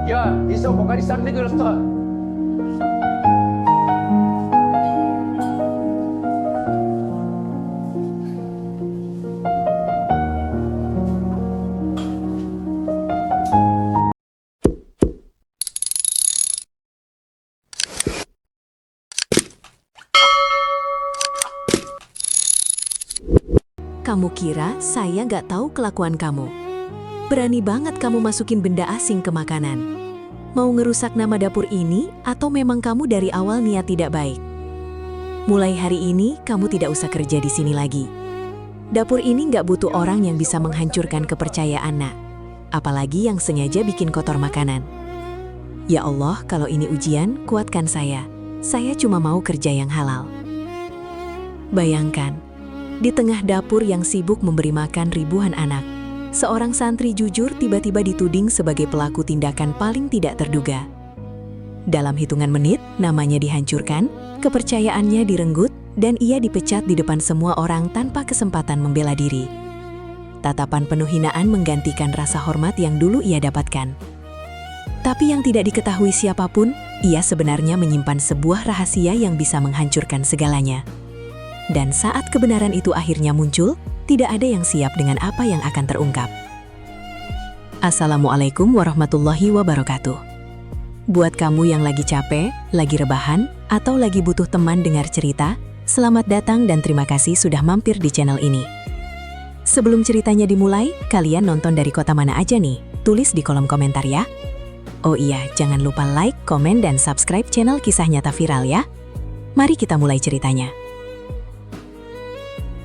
Ya, iso kok kali sampai ke restoran. Kamu kira saya nggak tahu kelakuan kamu? Berani banget kamu masukin benda asing ke makanan. Mau ngerusak nama dapur ini atau memang kamu dari awal niat tidak baik? Mulai hari ini kamu tidak usah kerja di sini lagi. Dapur ini nggak butuh orang yang bisa menghancurkan kepercayaan, nak. Apalagi yang sengaja bikin kotor makanan. Ya Allah, kalau ini ujian, kuatkan saya. Saya cuma mau kerja yang halal. Bayangkan, di tengah dapur yang sibuk memberi makan ribuan anak, seorang santri jujur tiba-tiba dituding sebagai pelaku tindakan paling tidak terduga. Dalam hitungan menit, namanya dihancurkan, kepercayaannya direnggut, dan ia dipecat di depan semua orang tanpa kesempatan membela diri. Tatapan penuh hinaan menggantikan rasa hormat yang dulu ia dapatkan. Tapi yang tidak diketahui siapapun, ia sebenarnya menyimpan sebuah rahasia yang bisa menghancurkan segalanya. Dan saat kebenaran itu akhirnya muncul, tidak ada yang siap dengan apa yang akan terungkap. Assalamualaikum warahmatullahi wabarakatuh. Buat kamu yang lagi capek, lagi rebahan, atau lagi butuh teman dengar cerita, selamat datang dan terima kasih sudah mampir di channel ini. Sebelum ceritanya dimulai, kalian nonton dari kota mana aja nih? Tulis di kolom komentar ya. Oh iya, jangan lupa like, komen, dan subscribe channel Kisah Nyata Viral ya. Mari kita mulai ceritanya.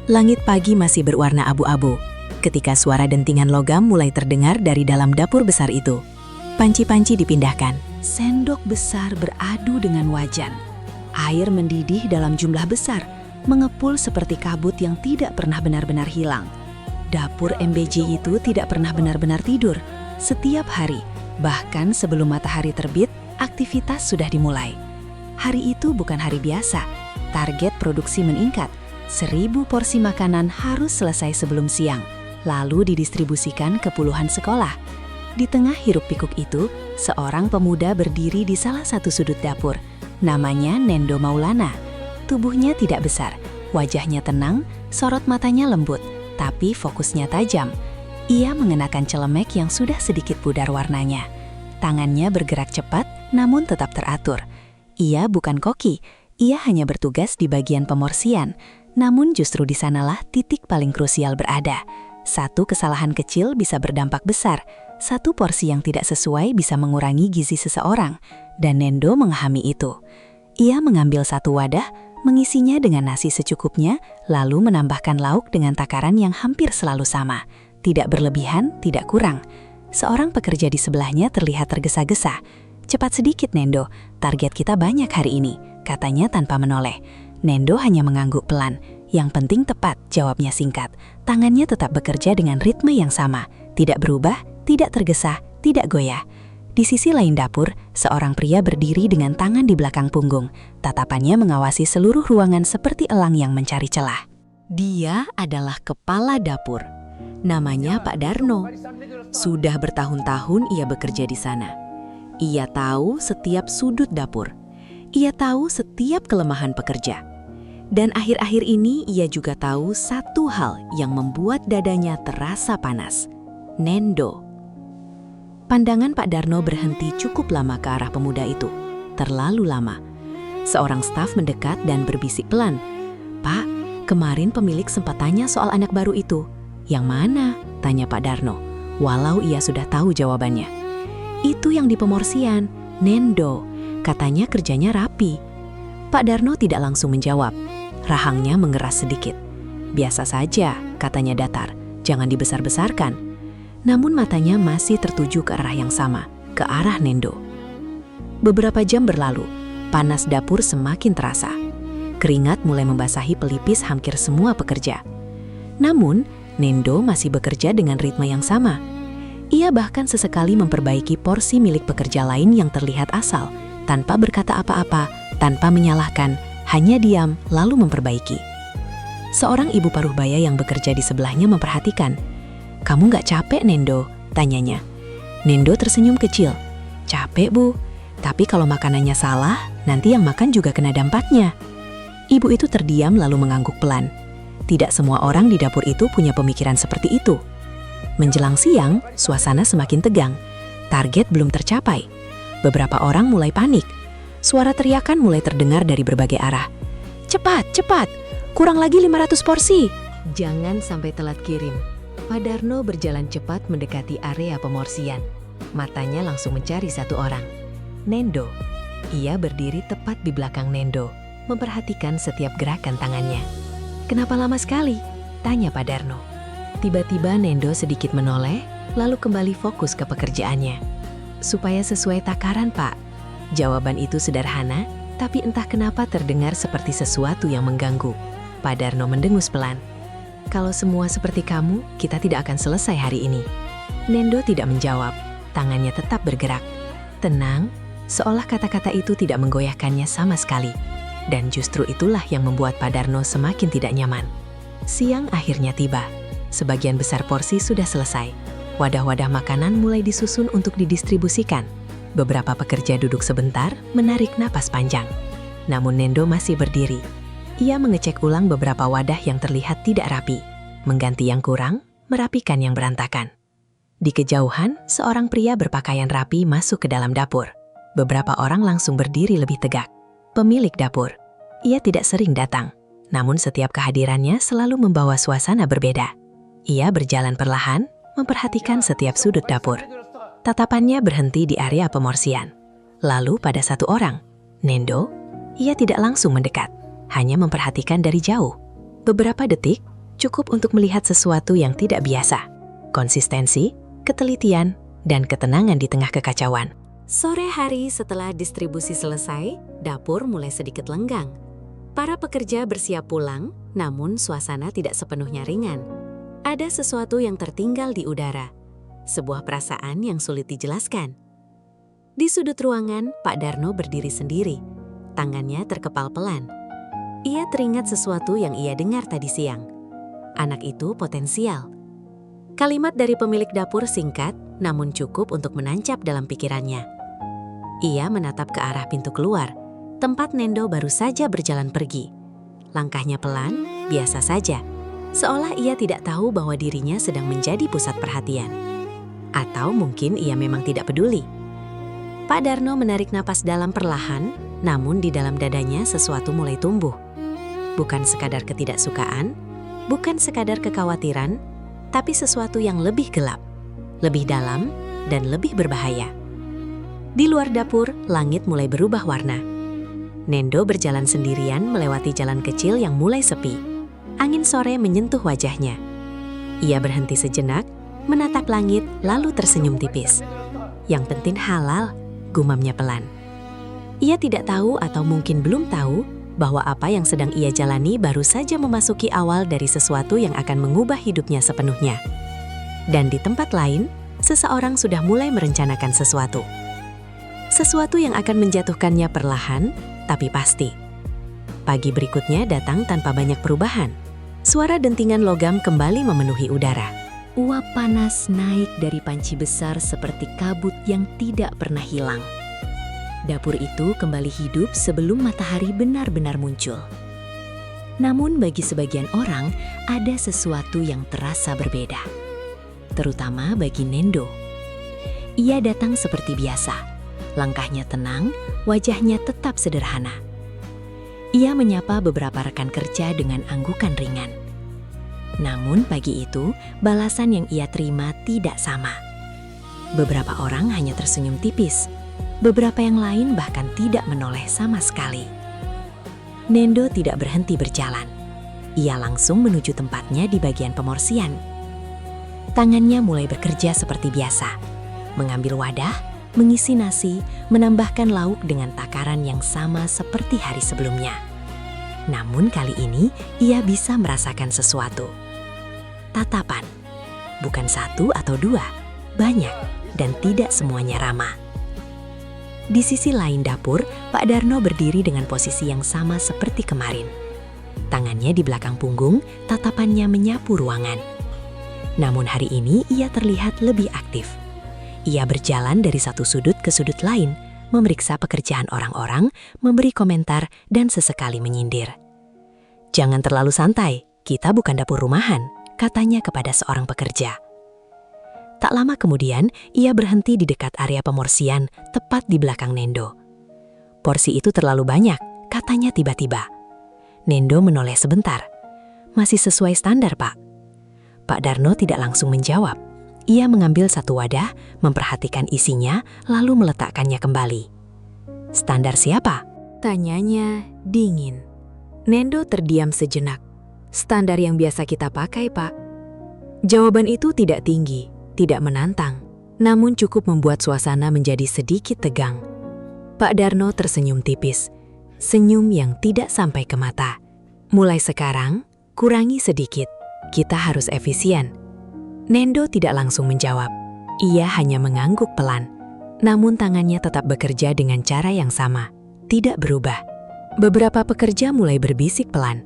Langit pagi masih berwarna abu-abu, ketika suara dentingan logam mulai terdengar dari dalam dapur besar itu. Panci-panci dipindahkan. Sendok besar beradu dengan wajan. Air mendidih dalam jumlah besar, mengepul seperti kabut yang tidak pernah benar-benar hilang. Dapur MBJ itu tidak pernah benar-benar tidur. Setiap hari, bahkan sebelum matahari terbit, aktivitas sudah dimulai. Hari itu bukan hari biasa. Target produksi meningkat. 1000 porsi makanan harus selesai sebelum siang, lalu didistribusikan ke puluhan sekolah. Di tengah hiruk-pikuk itu, seorang pemuda berdiri di salah satu sudut dapur. Namanya Nendo Maulana. Tubuhnya tidak besar, wajahnya tenang, sorot matanya lembut, tapi fokusnya tajam. Ia mengenakan celemek yang sudah sedikit pudar warnanya. Tangannya bergerak cepat, namun tetap teratur. Ia bukan koki, ia hanya bertugas di bagian pemorsian. Namun justru di sanalah titik paling krusial berada. Satu kesalahan kecil bisa berdampak besar. Satu porsi yang tidak sesuai bisa mengurangi gizi seseorang. Dan Nendo memahami itu. Ia mengambil satu wadah, mengisinya dengan nasi secukupnya, lalu menambahkan lauk dengan takaran yang hampir selalu sama. Tidak berlebihan, tidak kurang. Seorang pekerja di sebelahnya terlihat tergesa-gesa. "Cepat sedikit, Nendo. Target kita banyak hari ini," katanya tanpa menoleh. Nendo hanya mengangguk pelan. "Yang penting tepat," jawabnya singkat. Tangannya tetap bekerja dengan ritme yang sama. Tidak berubah, tidak tergesa, tidak goyah. Di sisi lain dapur, seorang pria berdiri dengan tangan di belakang punggung. Tatapannya mengawasi seluruh ruangan seperti elang yang mencari celah. Dia adalah kepala dapur. Namanya Pak Darno. Sudah bertahun-tahun ia bekerja di sana. Ia tahu setiap sudut dapur. Ia tahu setiap kelemahan pekerja. Dan akhir-akhir ini ia juga tahu satu hal yang membuat dadanya terasa panas. Nendo. Pandangan Pak Darno berhenti cukup lama ke arah pemuda itu. Terlalu lama. Seorang staf mendekat dan berbisik pelan. "Pak, kemarin pemilik sempat tanya soal anak baru itu." "Yang mana?" tanya Pak Darno, walau ia sudah tahu jawabannya. "Itu yang di pemorsian, Nendo. Katanya kerjanya rapi." Pak Darno tidak langsung menjawab. Rahangnya mengeras sedikit. "Biasa saja," katanya datar. "Jangan dibesar-besarkan." Namun matanya masih tertuju ke arah yang sama, ke arah Nendo. Beberapa jam berlalu, panas dapur semakin terasa. Keringat mulai membasahi pelipis hampir semua pekerja. Namun, Nendo masih bekerja dengan ritme yang sama. Ia bahkan sesekali memperbaiki porsi milik pekerja lain yang terlihat asal, tanpa berkata apa-apa, tanpa menyalahkan, hanya diam lalu memperbaiki. Seorang ibu paruh baya yang bekerja di sebelahnya memperhatikan. "Kamu nggak capek, Nendo?" tanyanya. Nendo tersenyum kecil. Capek, Bu. Tapi kalau makanannya salah, nanti yang makan juga kena dampaknya. Ibu itu terdiam lalu mengangguk pelan. Tidak semua orang di dapur itu punya pemikiran seperti itu. Menjelang siang, suasana semakin tegang. Target belum tercapai. Beberapa orang mulai panik. Suara teriakan mulai terdengar dari berbagai arah. Cepat, cepat! Kurang lagi 500 porsi! Jangan sampai telat kirim. Pak Darno berjalan cepat mendekati area pemorsian. Matanya langsung mencari satu orang. Nendo. Ia berdiri tepat di belakang Nendo, memperhatikan setiap gerakan tangannya. "Kenapa lama sekali?" tanya Pak Darno. Tiba-tiba Nendo sedikit menoleh, lalu kembali fokus ke pekerjaannya. "Supaya sesuai takaran, Pak." Jawaban itu sederhana, tapi entah kenapa terdengar seperti sesuatu yang mengganggu. Pak Darno mendengus pelan. "Kalau semua seperti kamu, kita tidak akan selesai hari ini." Nendo tidak menjawab, tangannya tetap bergerak. Tenang, seolah kata-kata itu tidak menggoyahkannya sama sekali. Dan justru itulah yang membuat Pak Darno semakin tidak nyaman. Siang akhirnya tiba. Sebagian besar porsi sudah selesai. Wadah-wadah makanan mulai disusun untuk didistribusikan. Beberapa pekerja duduk sebentar, menarik napas panjang. Namun Nendo masih berdiri. Ia mengecek ulang beberapa wadah yang terlihat tidak rapi, mengganti yang kurang, merapikan yang berantakan. Di kejauhan, seorang pria berpakaian rapi masuk ke dalam dapur. Beberapa orang langsung berdiri lebih tegak. Pemilik dapur. Ia tidak sering datang, namun setiap kehadirannya selalu membawa suasana berbeda. Ia berjalan perlahan, memperhatikan setiap sudut dapur. Tatapannya berhenti di area pemorsian. Lalu pada satu orang, Nendo, ia tidak langsung mendekat, hanya memperhatikan dari jauh. Beberapa detik cukup untuk melihat sesuatu yang tidak biasa. Konsistensi, ketelitian, dan ketenangan di tengah kekacauan. Sore hari setelah distribusi selesai, dapur mulai sedikit lenggang. Para pekerja bersiap pulang, namun suasana tidak sepenuhnya ringan. Ada sesuatu yang tertinggal di udara. Sebuah perasaan yang sulit dijelaskan. Di sudut ruangan, Pak Darno berdiri sendiri. Tangannya terkepal pelan. Ia teringat sesuatu yang ia dengar tadi siang. Anak itu potensial. Kalimat dari pemilik dapur singkat, namun cukup untuk menancap dalam pikirannya. Ia menatap ke arah pintu keluar, tempat Nendo baru saja berjalan pergi. Langkahnya pelan, biasa saja. Seolah ia tidak tahu bahwa dirinya sedang menjadi pusat perhatian. Atau mungkin ia memang tidak peduli. Pak Darno menarik napas dalam perlahan, namun di dalam dadanya sesuatu mulai tumbuh. Bukan sekadar ketidaksukaan, bukan sekadar kekhawatiran, tapi sesuatu yang lebih gelap, lebih dalam, dan lebih berbahaya. Di luar dapur, langit mulai berubah warna. Nendo berjalan sendirian melewati jalan kecil yang mulai sepi. Angin sore menyentuh wajahnya. Ia berhenti sejenak, menatap langit lalu tersenyum tipis. "Yang penting halal," gumamnya pelan. Ia tidak tahu atau mungkin belum tahu bahwa apa yang sedang ia jalani baru saja memasuki awal dari sesuatu yang akan mengubah hidupnya sepenuhnya. Dan di tempat lain, seseorang sudah mulai merencanakan sesuatu. Sesuatu yang akan menjatuhkannya perlahan, tapi pasti. Pagi berikutnya datang tanpa banyak perubahan. Suara dentingan logam kembali memenuhi udara. Uap panas naik dari panci besar seperti kabut yang tidak pernah hilang. Dapur itu kembali hidup sebelum matahari benar-benar muncul. Namun bagi sebagian orang, ada sesuatu yang terasa berbeda. Terutama bagi Nendo. Ia datang seperti biasa. Langkahnya tenang, wajahnya tetap sederhana. Ia menyapa beberapa rekan kerja dengan anggukan ringan. Namun pagi itu, balasan yang ia terima tidak sama. Beberapa orang hanya tersenyum tipis. Beberapa yang lain bahkan tidak menoleh sama sekali. Nendo tidak berhenti berjalan. Ia langsung menuju tempatnya di bagian pemorsian. Tangannya mulai bekerja seperti biasa. Mengambil wadah, mengisi nasi, menambahkan lauk dengan takaran yang sama seperti hari sebelumnya. Namun kali ini, ia bisa merasakan sesuatu. Tatapan. Bukan satu atau dua, banyak, dan tidak semuanya ramah. Di sisi lain dapur, Pak Darno berdiri dengan posisi yang sama seperti kemarin. Tangannya di belakang punggung, tatapannya menyapu ruangan. Namun hari ini ia terlihat lebih aktif. Ia berjalan dari satu sudut ke sudut lain, memeriksa pekerjaan orang-orang, memberi komentar, dan sesekali menyindir. "Jangan terlalu santai, kita bukan dapur rumahan," katanya kepada seorang pekerja. Tak lama kemudian, ia berhenti di dekat area pemorsian, tepat di belakang Nendo. "Porsi itu terlalu banyak," katanya tiba-tiba. Nendo menoleh sebentar. "Masih sesuai standar, Pak." Pak Darno tidak langsung menjawab. Ia mengambil satu wadah, memperhatikan isinya, lalu meletakkannya kembali. "Standar siapa?" tanyanya dingin. Nendo terdiam sejenak. "Standar yang biasa kita pakai, Pak." Jawaban itu tidak tinggi, tidak menantang, namun cukup membuat suasana menjadi sedikit tegang. Pak Darno tersenyum tipis, senyum yang tidak sampai ke mata. "Mulai sekarang, kurangi sedikit. Kita harus efisien." Nendo tidak langsung menjawab. Ia hanya mengangguk pelan, namun tangannya tetap bekerja dengan cara yang sama, tidak berubah. Beberapa pekerja mulai berbisik pelan.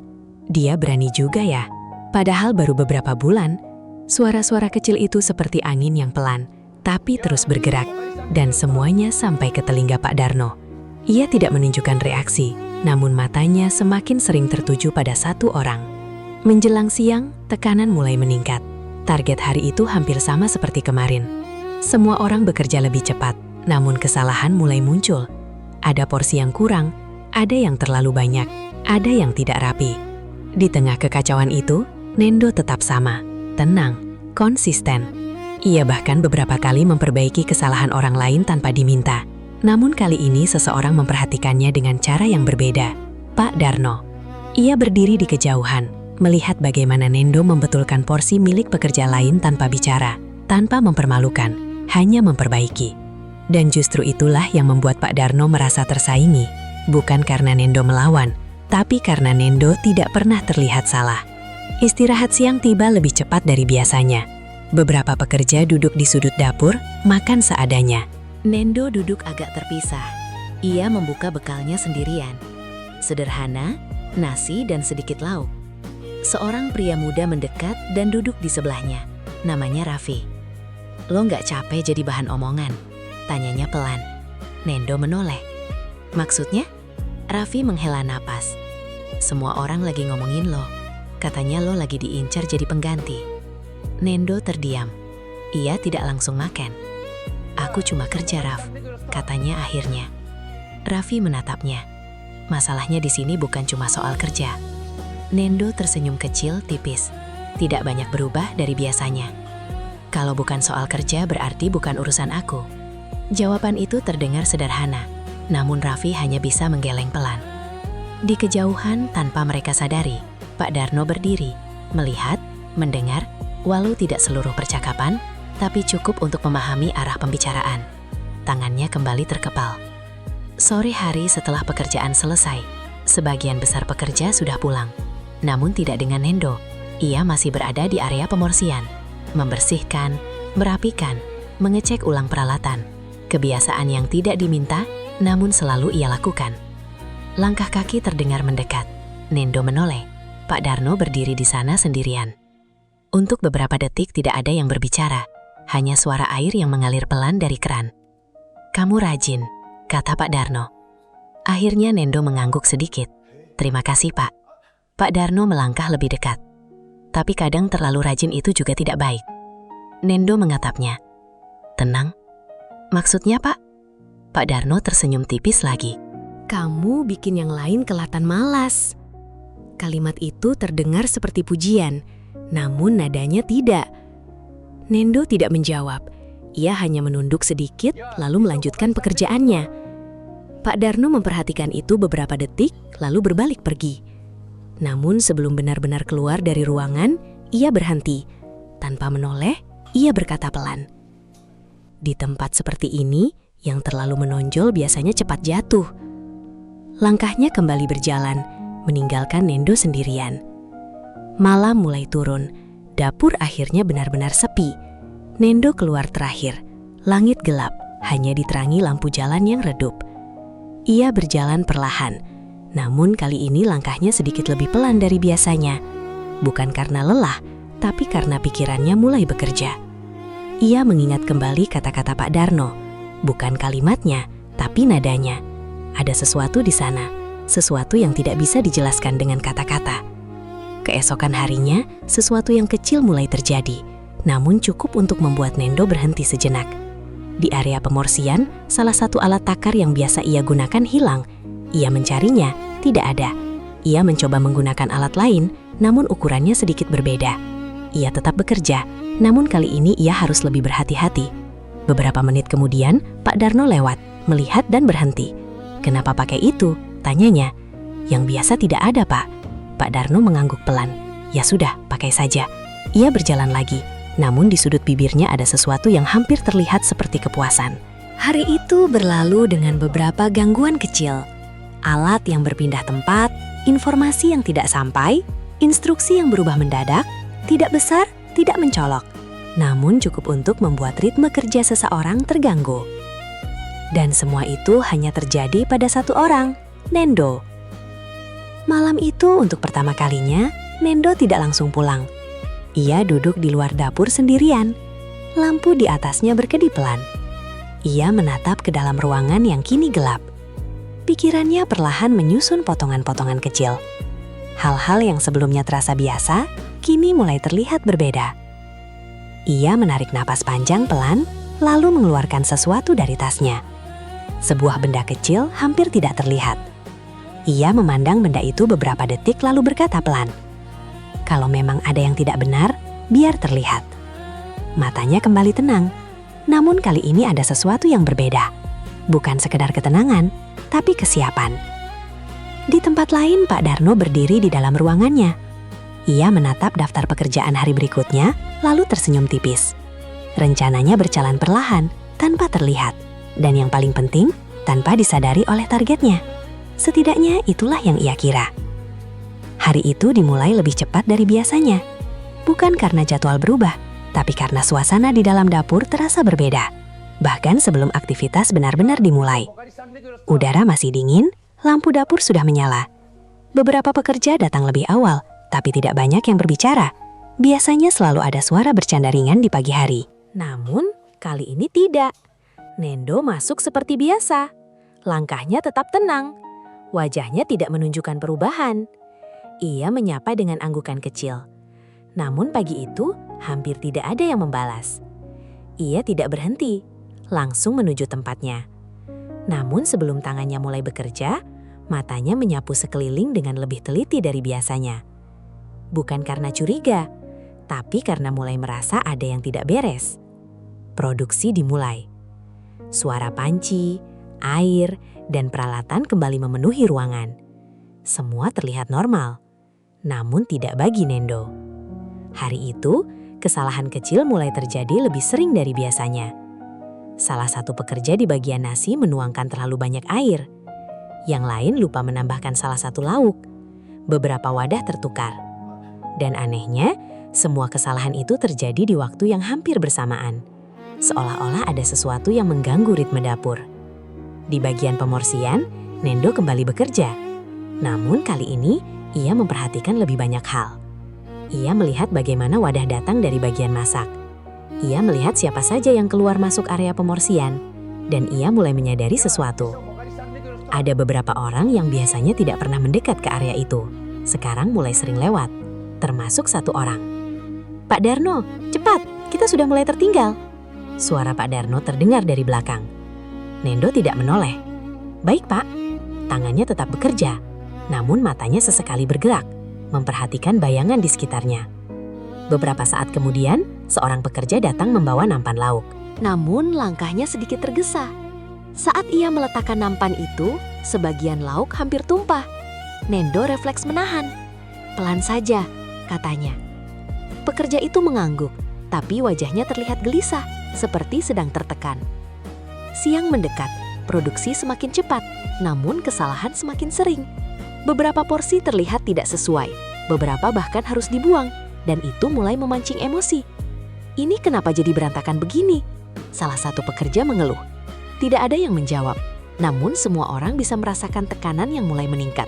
"Dia berani juga ya." Padahal baru beberapa bulan, suara-suara kecil itu seperti angin yang pelan, tapi terus bergerak, dan semuanya sampai ke telinga Pak Darno. Ia tidak menunjukkan reaksi, namun matanya semakin sering tertuju pada satu orang. Menjelang siang, tekanan mulai meningkat. Target hari itu hampir sama seperti kemarin. Semua orang bekerja lebih cepat, namun kesalahan mulai muncul. Ada porsi yang kurang, ada yang terlalu banyak, ada yang tidak rapi. Di tengah kekacauan itu, Nendo tetap sama, tenang, konsisten. Ia bahkan beberapa kali memperbaiki kesalahan orang lain tanpa diminta. Namun kali ini seseorang memperhatikannya dengan cara yang berbeda. Pak Darno. Ia berdiri di kejauhan, melihat bagaimana Nendo membetulkan porsi milik pekerja lain tanpa bicara, tanpa mempermalukan, hanya memperbaiki. Dan justru itulah yang membuat Pak Darno merasa tersaingi, bukan karena Nendo melawan, tapi karena Nendo tidak pernah terlihat salah. Istirahat siang tiba lebih cepat dari biasanya. Beberapa pekerja duduk di sudut dapur, makan seadanya. Nendo duduk agak terpisah. Ia membuka bekalnya sendirian. Sederhana, nasi dan sedikit lauk. Seorang pria muda mendekat dan duduk di sebelahnya. Namanya Raffi. "Lo nggak capek jadi bahan omongan?" tanyanya pelan. Nendo menoleh. "Maksudnya?" Raffi menghela napas. "Semua orang lagi ngomongin lo. Katanya lo lagi diincar jadi pengganti." Nendo terdiam. Ia tidak langsung makan. "Aku cuma kerja, Raf," katanya akhirnya. Raffi menatapnya. "Masalahnya di sini bukan cuma soal kerja." Nendo tersenyum kecil tipis. Tidak banyak berubah dari biasanya. "Kalau bukan soal kerja berarti bukan urusan aku." Jawaban itu terdengar sederhana, namun Raffi hanya bisa menggeleng pelan. Di kejauhan tanpa mereka sadari, Pak Darno berdiri, melihat, mendengar, walau tidak seluruh percakapan, tapi cukup untuk memahami arah pembicaraan. Tangannya kembali terkepal. Sore hari setelah pekerjaan selesai, sebagian besar pekerja sudah pulang. Namun tidak dengan Nendo. Ia masih berada di area pemorsian, membersihkan, merapikan, mengecek ulang peralatan. Kebiasaan yang tidak diminta, namun selalu ia lakukan. Langkah kaki terdengar mendekat. Nendo menoleh. Pak Darno berdiri di sana sendirian. Untuk beberapa detik tidak ada yang berbicara. Hanya suara air yang mengalir pelan dari keran. "Kamu rajin," kata Pak Darno. Akhirnya Nendo mengangguk sedikit. "Terima kasih, Pak." Pak Darno melangkah lebih dekat. Tapi kadang terlalu rajin itu juga tidak baik. Nendo mengatapnya. "Tenang." "Maksudnya, Pak?" Pak Darno tersenyum tipis lagi. "Kamu bikin yang lain kelihatan malas." Kalimat itu terdengar seperti pujian, namun nadanya tidak. Nendo tidak menjawab. Ia hanya menunduk sedikit lalu melanjutkan pekerjaannya. Pak Darno memperhatikan itu beberapa detik lalu berbalik pergi. Namun sebelum benar-benar keluar dari ruangan, ia berhenti. Tanpa menoleh, ia berkata pelan. "Di tempat seperti ini, yang terlalu menonjol biasanya cepat jatuh." Langkahnya kembali berjalan, meninggalkan Nendo sendirian. Malam mulai turun. Dapur akhirnya benar-benar sepi. Nendo keluar terakhir. Langit gelap, hanya diterangi lampu jalan yang redup. Ia berjalan perlahan, namun kali ini langkahnya sedikit lebih pelan dari biasanya. Bukan karena lelah, tapi karena pikirannya mulai bekerja. Ia mengingat kembali kata-kata Pak Darno. Bukan kalimatnya, tapi nadanya. Ada sesuatu di sana, sesuatu yang tidak bisa dijelaskan dengan kata-kata. Keesokan harinya, sesuatu yang kecil mulai terjadi, namun cukup untuk membuat Nendo berhenti sejenak. Di area pemorsian, salah satu alat takar yang biasa ia gunakan hilang. Ia mencarinya, tidak ada. Ia mencoba menggunakan alat lain, namun ukurannya sedikit berbeda. Ia tetap bekerja, namun kali ini ia harus lebih berhati-hati. Beberapa menit kemudian, Pak Darno lewat, melihat dan berhenti. "Kenapa pakai itu?" tanyanya. "Yang biasa tidak ada, Pak." Pak Darno mengangguk pelan. "Ya sudah, pakai saja." Ia berjalan lagi, namun di sudut bibirnya ada sesuatu yang hampir terlihat seperti kepuasan. Hari itu berlalu dengan beberapa gangguan kecil. Alat yang berpindah tempat, informasi yang tidak sampai, instruksi yang berubah mendadak, tidak besar, tidak mencolok, namun cukup untuk membuat ritme kerja seseorang terganggu. Dan semua itu hanya terjadi pada satu orang, Nendo. Malam itu untuk pertama kalinya, Nendo tidak langsung pulang. Ia duduk di luar dapur sendirian. Lampu di atasnya berkedip pelan. Ia menatap ke dalam ruangan yang kini gelap. Pikirannya perlahan menyusun potongan-potongan kecil. Hal-hal yang sebelumnya terasa biasa, kini mulai terlihat berbeda. Ia menarik napas panjang pelan, lalu mengeluarkan sesuatu dari tasnya. Sebuah benda kecil hampir tidak terlihat. Ia memandang benda itu beberapa detik lalu berkata pelan, "Kalau memang ada yang tidak benar, biar terlihat." Matanya kembali tenang, namun kali ini ada sesuatu yang berbeda. Bukan sekedar ketenangan, tapi kesiapan. Di tempat lain, Pak Darno berdiri di dalam ruangannya. Ia menatap daftar pekerjaan hari berikutnya, lalu tersenyum tipis. Rencananya berjalan perlahan, tanpa terlihat. Dan yang paling penting, tanpa disadari oleh targetnya. Setidaknya itulah yang ia kira. Hari itu dimulai lebih cepat dari biasanya. Bukan karena jadwal berubah, tapi karena suasana di dalam dapur terasa berbeda. Bahkan sebelum aktivitas benar-benar dimulai. Udara masih dingin, lampu dapur sudah menyala. Beberapa pekerja datang lebih awal, tapi tidak banyak yang berbicara. Biasanya selalu ada suara bercanda ringan di pagi hari. Namun, kali ini tidak. Nendo masuk seperti biasa. Langkahnya tetap tenang. Wajahnya tidak menunjukkan perubahan. Ia menyapa dengan anggukan kecil. Namun pagi itu, hampir tidak ada yang membalas. Ia tidak berhenti, langsung menuju tempatnya. Namun sebelum tangannya mulai bekerja, matanya menyapu sekeliling dengan lebih teliti dari biasanya. Bukan karena curiga, tapi karena mulai merasa ada yang tidak beres. Produksi dimulai. Suara panci, air, dan peralatan kembali memenuhi ruangan. Semua terlihat normal, namun tidak bagi Nendo. Hari itu, kesalahan kecil mulai terjadi lebih sering dari biasanya. Salah satu pekerja di bagian nasi menuangkan terlalu banyak air. Yang lain lupa menambahkan salah satu lauk. Beberapa wadah tertukar. Dan anehnya, semua kesalahan itu terjadi di waktu yang hampir bersamaan. Seolah-olah ada sesuatu yang mengganggu ritme dapur. Di bagian pemorsian, Nendo kembali bekerja. Namun kali ini, ia memperhatikan lebih banyak hal. Ia melihat bagaimana wadah datang dari bagian masak. Ia melihat siapa saja yang keluar masuk area pemorsian, dan ia mulai menyadari sesuatu. Ada beberapa orang yang biasanya tidak pernah mendekat ke area itu. Sekarang mulai sering lewat, termasuk satu orang. "Pak Darno, cepat, kita sudah mulai tertinggal." Suara Pak Darno terdengar dari belakang. Nendo tidak menoleh. "Baik, Pak." Tangannya tetap bekerja, namun matanya sesekali bergerak, memperhatikan bayangan di sekitarnya. Beberapa saat kemudian, seorang pekerja datang membawa nampan lauk. Namun langkahnya sedikit tergesa. Saat ia meletakkan nampan itu, sebagian lauk hampir tumpah. Nendo refleks menahan. "Pelan saja," katanya. Pekerja itu mengangguk, tapi wajahnya terlihat gelisah, seperti sedang tertekan. Siang mendekat, produksi semakin cepat, namun kesalahan semakin sering. Beberapa porsi terlihat tidak sesuai, beberapa bahkan harus dibuang, dan itu mulai memancing emosi. "Ini kenapa jadi berantakan begini?" Salah satu pekerja mengeluh. Tidak ada yang menjawab, namun semua orang bisa merasakan tekanan yang mulai meningkat.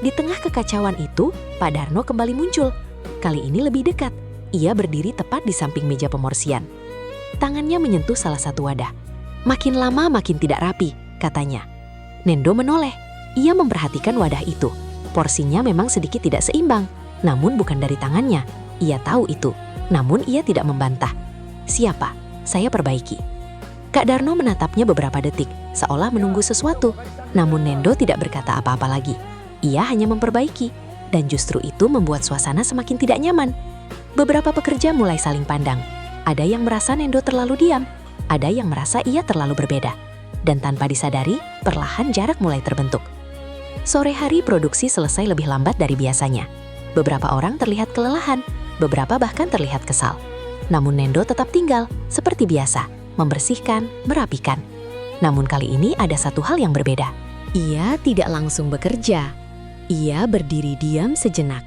Di tengah kekacauan itu, Pak Darno kembali muncul. Kali ini lebih dekat. Ia berdiri tepat di samping meja pemorsian. Tangannya menyentuh salah satu wadah. Makin lama makin tidak rapi, katanya. Nendo menoleh. Ia memperhatikan wadah itu. Porsinya memang sedikit tidak seimbang, namun bukan dari tangannya. Ia tahu itu, namun ia tidak membantah. Siapa? Saya perbaiki. Kak Darno menatapnya beberapa detik, seolah menunggu sesuatu. Namun Nendo tidak berkata apa-apa lagi. Ia hanya memperbaiki, dan justru itu membuat suasana semakin tidak nyaman. Beberapa pekerja mulai saling pandang. Ada yang merasa Nendo terlalu diam, ada yang merasa ia terlalu berbeda. Dan tanpa disadari, perlahan jarak mulai terbentuk. Sore hari produksi selesai lebih lambat dari biasanya. Beberapa orang terlihat kelelahan, beberapa bahkan terlihat kesal. Namun Nendo tetap tinggal, seperti biasa, membersihkan, merapikan. Namun kali ini ada satu hal yang berbeda. Ia tidak langsung bekerja. Ia berdiri diam sejenak,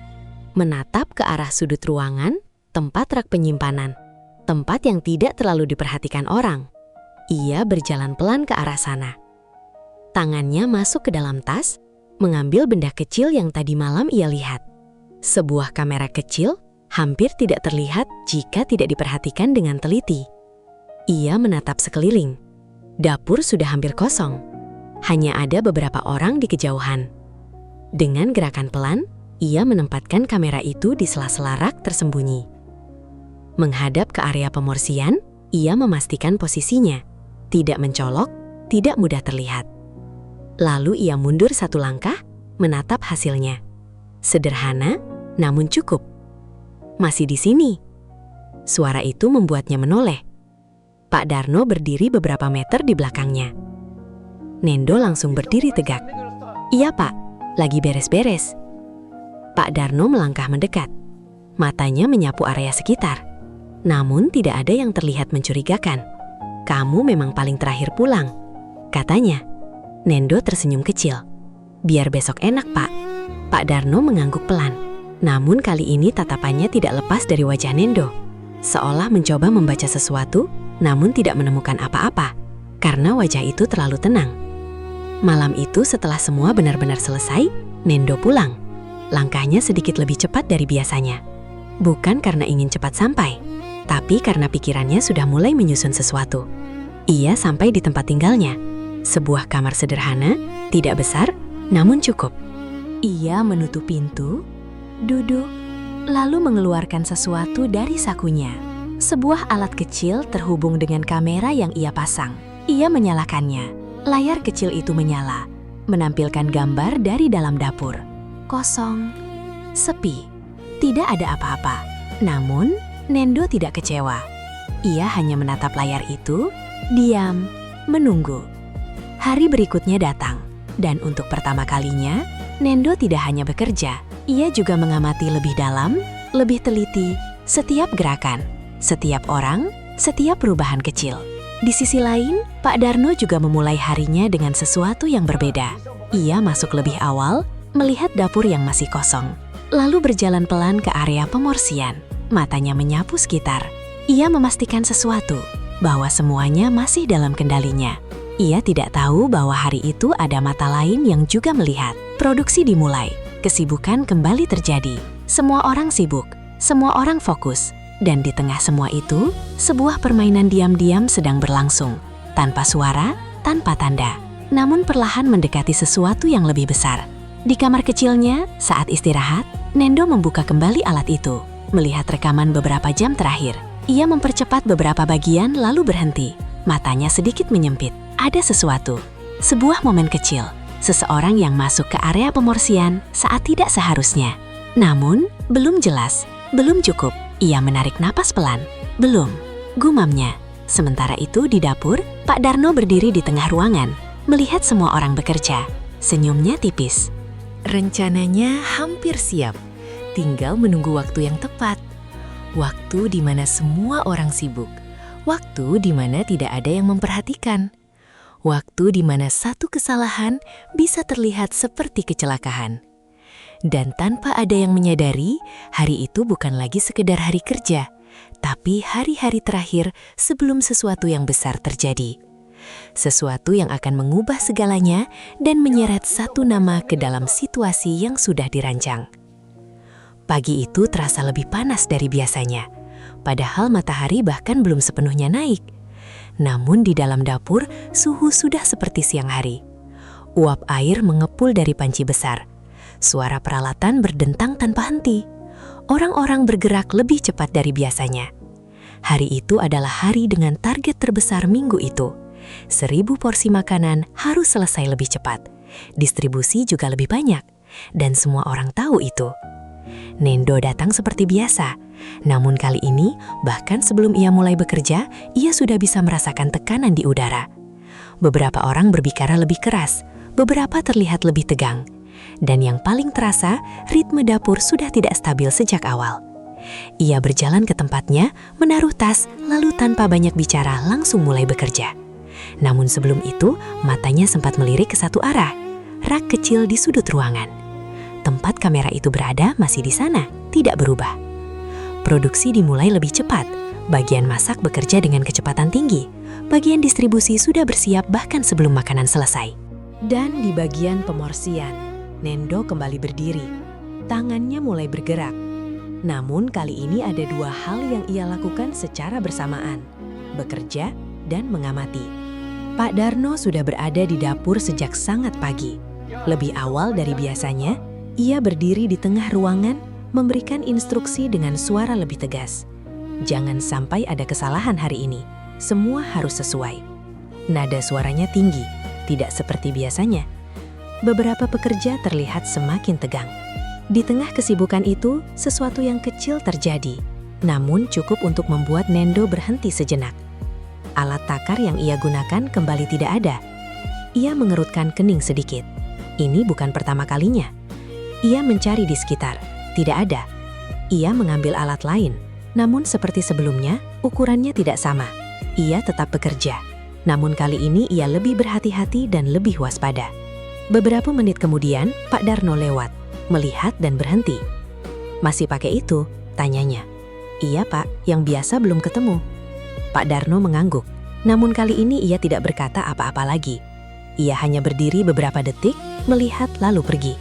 menatap ke arah sudut ruangan, tempat rak penyimpanan, tempat yang tidak terlalu diperhatikan orang. Ia berjalan pelan ke arah sana. Tangannya masuk ke dalam tas, mengambil benda kecil yang tadi malam ia lihat. Sebuah kamera kecil, hampir tidak terlihat jika tidak diperhatikan dengan teliti. Ia menatap sekeliling. Dapur sudah hampir kosong. Hanya ada beberapa orang di kejauhan. Dengan gerakan pelan, ia menempatkan kamera itu di sela-sela rak tersembunyi. Menghadap ke area pemorsian, ia memastikan posisinya. Tidak mencolok, tidak mudah terlihat. Lalu ia mundur satu langkah, menatap hasilnya. Sederhana, namun cukup. Masih di sini. Suara itu membuatnya menoleh. Pak Darno berdiri beberapa meter di belakangnya. Nendo langsung berdiri tegak. Iya Pak, lagi beres-beres. Pak Darno melangkah mendekat. Matanya menyapu area sekitar. Namun tidak ada yang terlihat mencurigakan. Kamu memang paling terakhir pulang, katanya. Nendo tersenyum kecil. Biar besok enak Pak. Pak Darno mengangguk pelan. Namun kali ini tatapannya tidak lepas dari wajah Nendo. Seolah mencoba membaca sesuatu, namun tidak menemukan apa-apa, karena wajah itu terlalu tenang. Malam itu setelah semua benar-benar selesai, Nendo pulang. Langkahnya sedikit lebih cepat dari biasanya. Bukan karena ingin cepat sampai, tapi karena pikirannya sudah mulai menyusun sesuatu. Ia sampai di tempat tinggalnya. Sebuah kamar sederhana, tidak besar, namun cukup. Ia menutup pintu, duduk, lalu mengeluarkan sesuatu dari sakunya. Sebuah alat kecil terhubung dengan kamera yang ia pasang. Ia menyalakannya. Layar kecil itu menyala, menampilkan gambar dari dalam dapur. Kosong, sepi, tidak ada apa-apa. Namun, Nendo tidak kecewa. Ia hanya menatap layar itu, diam, menunggu. Hari berikutnya datang, dan untuk pertama kalinya, Nendo tidak hanya bekerja. Ia juga mengamati lebih dalam, lebih teliti, setiap gerakan, setiap orang, setiap perubahan kecil. Di sisi lain, Pak Darno juga memulai harinya dengan sesuatu yang berbeda. Ia masuk lebih awal, melihat dapur yang masih kosong, lalu berjalan pelan ke area pemorsian. Matanya menyapu sekitar. Ia memastikan sesuatu, bahwa semuanya masih dalam kendalinya. Ia tidak tahu bahwa hari itu ada mata lain yang juga melihat. Produksi dimulai, kesibukan kembali terjadi. Semua orang sibuk, semua orang fokus. Dan di tengah semua itu, sebuah permainan diam-diam sedang berlangsung. Tanpa suara, tanpa tanda. Namun perlahan mendekati sesuatu yang lebih besar. Di kamar kecilnya, saat istirahat, Nendo membuka kembali alat itu. Melihat rekaman beberapa jam terakhir. Ia mempercepat beberapa bagian lalu berhenti. Matanya sedikit menyempit. Ada sesuatu. Sebuah momen kecil. Seseorang yang masuk ke area pemorsian saat tidak seharusnya. Namun, belum jelas, belum cukup. Ia menarik napas pelan. Belum, gumamnya. Sementara itu di dapur, Pak Darno berdiri di tengah ruangan, melihat semua orang bekerja. Senyumnya tipis. Rencananya hampir siap. Tinggal menunggu waktu yang tepat. Waktu di mana semua orang sibuk. Waktu di mana tidak ada yang memperhatikan. Waktu di mana satu kesalahan bisa terlihat seperti kecelakaan. Dan tanpa ada yang menyadari, hari itu bukan lagi sekedar hari kerja, tapi hari-hari terakhir sebelum sesuatu yang besar terjadi. Sesuatu yang akan mengubah segalanya dan menyeret satu nama ke dalam situasi yang sudah dirancang. Pagi itu terasa lebih panas dari biasanya. padahal matahari bahkan belum sepenuhnya naik. Namun di dalam dapur, suhu sudah seperti siang hari. Uap air mengepul dari panci besar. Suara peralatan berdentang tanpa henti. Orang-orang bergerak lebih cepat dari biasanya. Hari itu adalah hari dengan target terbesar minggu itu. 1.000 porsi makanan harus selesai lebih cepat. Distribusi juga lebih banyak. Dan semua orang tahu itu. Nendo datang seperti biasa. Namun kali ini, bahkan sebelum ia mulai bekerja, ia sudah bisa merasakan tekanan di udara. Beberapa orang berbicara lebih keras, beberapa terlihat lebih tegang. Dan yang paling terasa, ritme dapur sudah tidak stabil sejak awal. Ia berjalan ke tempatnya, menaruh tas, lalu tanpa banyak bicara langsung mulai bekerja. Namun sebelum itu, matanya sempat melirik ke satu arah, rak kecil di sudut ruangan. Tempat kamera itu berada masih di sana, tidak berubah. Produksi dimulai lebih cepat. Bagian masak bekerja dengan kecepatan tinggi. Bagian distribusi sudah bersiap bahkan sebelum makanan selesai. Dan di bagian pemorsian, Nendo kembali berdiri. Tangannya mulai bergerak. Namun kali ini ada dua hal yang ia lakukan secara bersamaan. Bekerja dan mengamati. Pak Darno sudah berada di dapur sejak sangat pagi. Lebih awal dari biasanya, ia berdiri di tengah ruangan, memberikan instruksi dengan suara lebih tegas. Jangan sampai ada kesalahan hari ini. Semua harus sesuai. Nada suaranya tinggi, tidak seperti biasanya. Beberapa pekerja terlihat semakin tegang. Di tengah kesibukan itu, sesuatu yang kecil terjadi. Namun cukup untuk membuat Nendo berhenti sejenak. Alat takar yang ia gunakan kembali tidak ada. Ia mengerutkan kening sedikit. Ini bukan pertama kalinya. Ia mencari di sekitar. Tidak ada. Ia mengambil alat lain. Namun seperti sebelumnya, ukurannya tidak sama. Ia tetap bekerja. Namun kali ini ia lebih berhati-hati dan lebih waspada. Beberapa menit kemudian, Pak Darno lewat, melihat dan berhenti. "Masih pakai itu?" tanyanya. "Iya Pak, yang biasa belum ketemu." Pak Darno mengangguk. Namun kali ini ia tidak berkata apa-apa lagi. Ia hanya berdiri beberapa detik, melihat lalu pergi.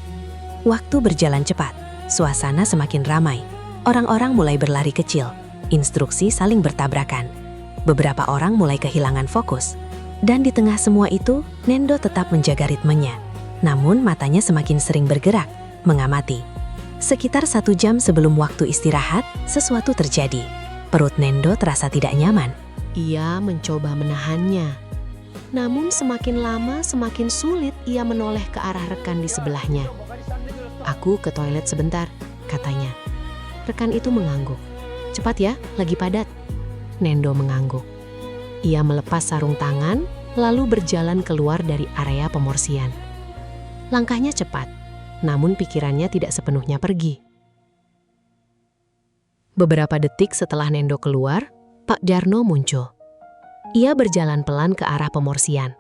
Waktu berjalan cepat. Suasana semakin ramai. Orang-orang mulai berlari kecil. Instruksi saling bertabrakan. Beberapa orang mulai kehilangan fokus. Dan di tengah semua itu, Nendo tetap menjaga ritmenya. Namun matanya semakin sering bergerak, mengamati. Sekitar 1 jam sebelum waktu istirahat, sesuatu terjadi. Perut Nendo terasa tidak nyaman. Ia mencoba menahannya. Namun semakin lama semakin sulit ia menoleh ke arah rekan di sebelahnya. "Aku ke toilet sebentar," katanya. Rekan itu mengangguk. "Cepat ya, lagi padat." Nendo mengangguk. Ia melepas sarung tangan, lalu berjalan keluar dari area pemorsian. Langkahnya cepat, namun pikirannya tidak sepenuhnya pergi. Beberapa detik setelah Nendo keluar, Pak Darno muncul. Ia berjalan pelan ke arah pemorsian,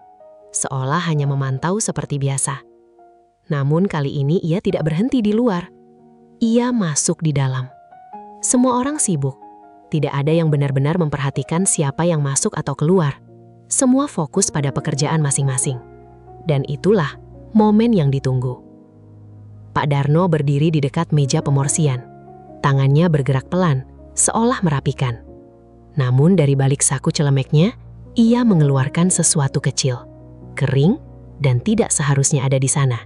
seolah hanya memantau seperti biasa. Namun kali ini ia tidak berhenti di luar. Ia masuk di dalam. Semua orang sibuk. Tidak ada yang benar-benar memperhatikan siapa yang masuk atau keluar. Semua fokus pada pekerjaan masing-masing. Dan itulah momen yang ditunggu. Pak Darno berdiri di dekat meja pemorsian. Tangannya bergerak pelan, seolah merapikan. Namun dari balik saku celemeknya, ia mengeluarkan sesuatu kecil, kering, dan tidak seharusnya ada di sana.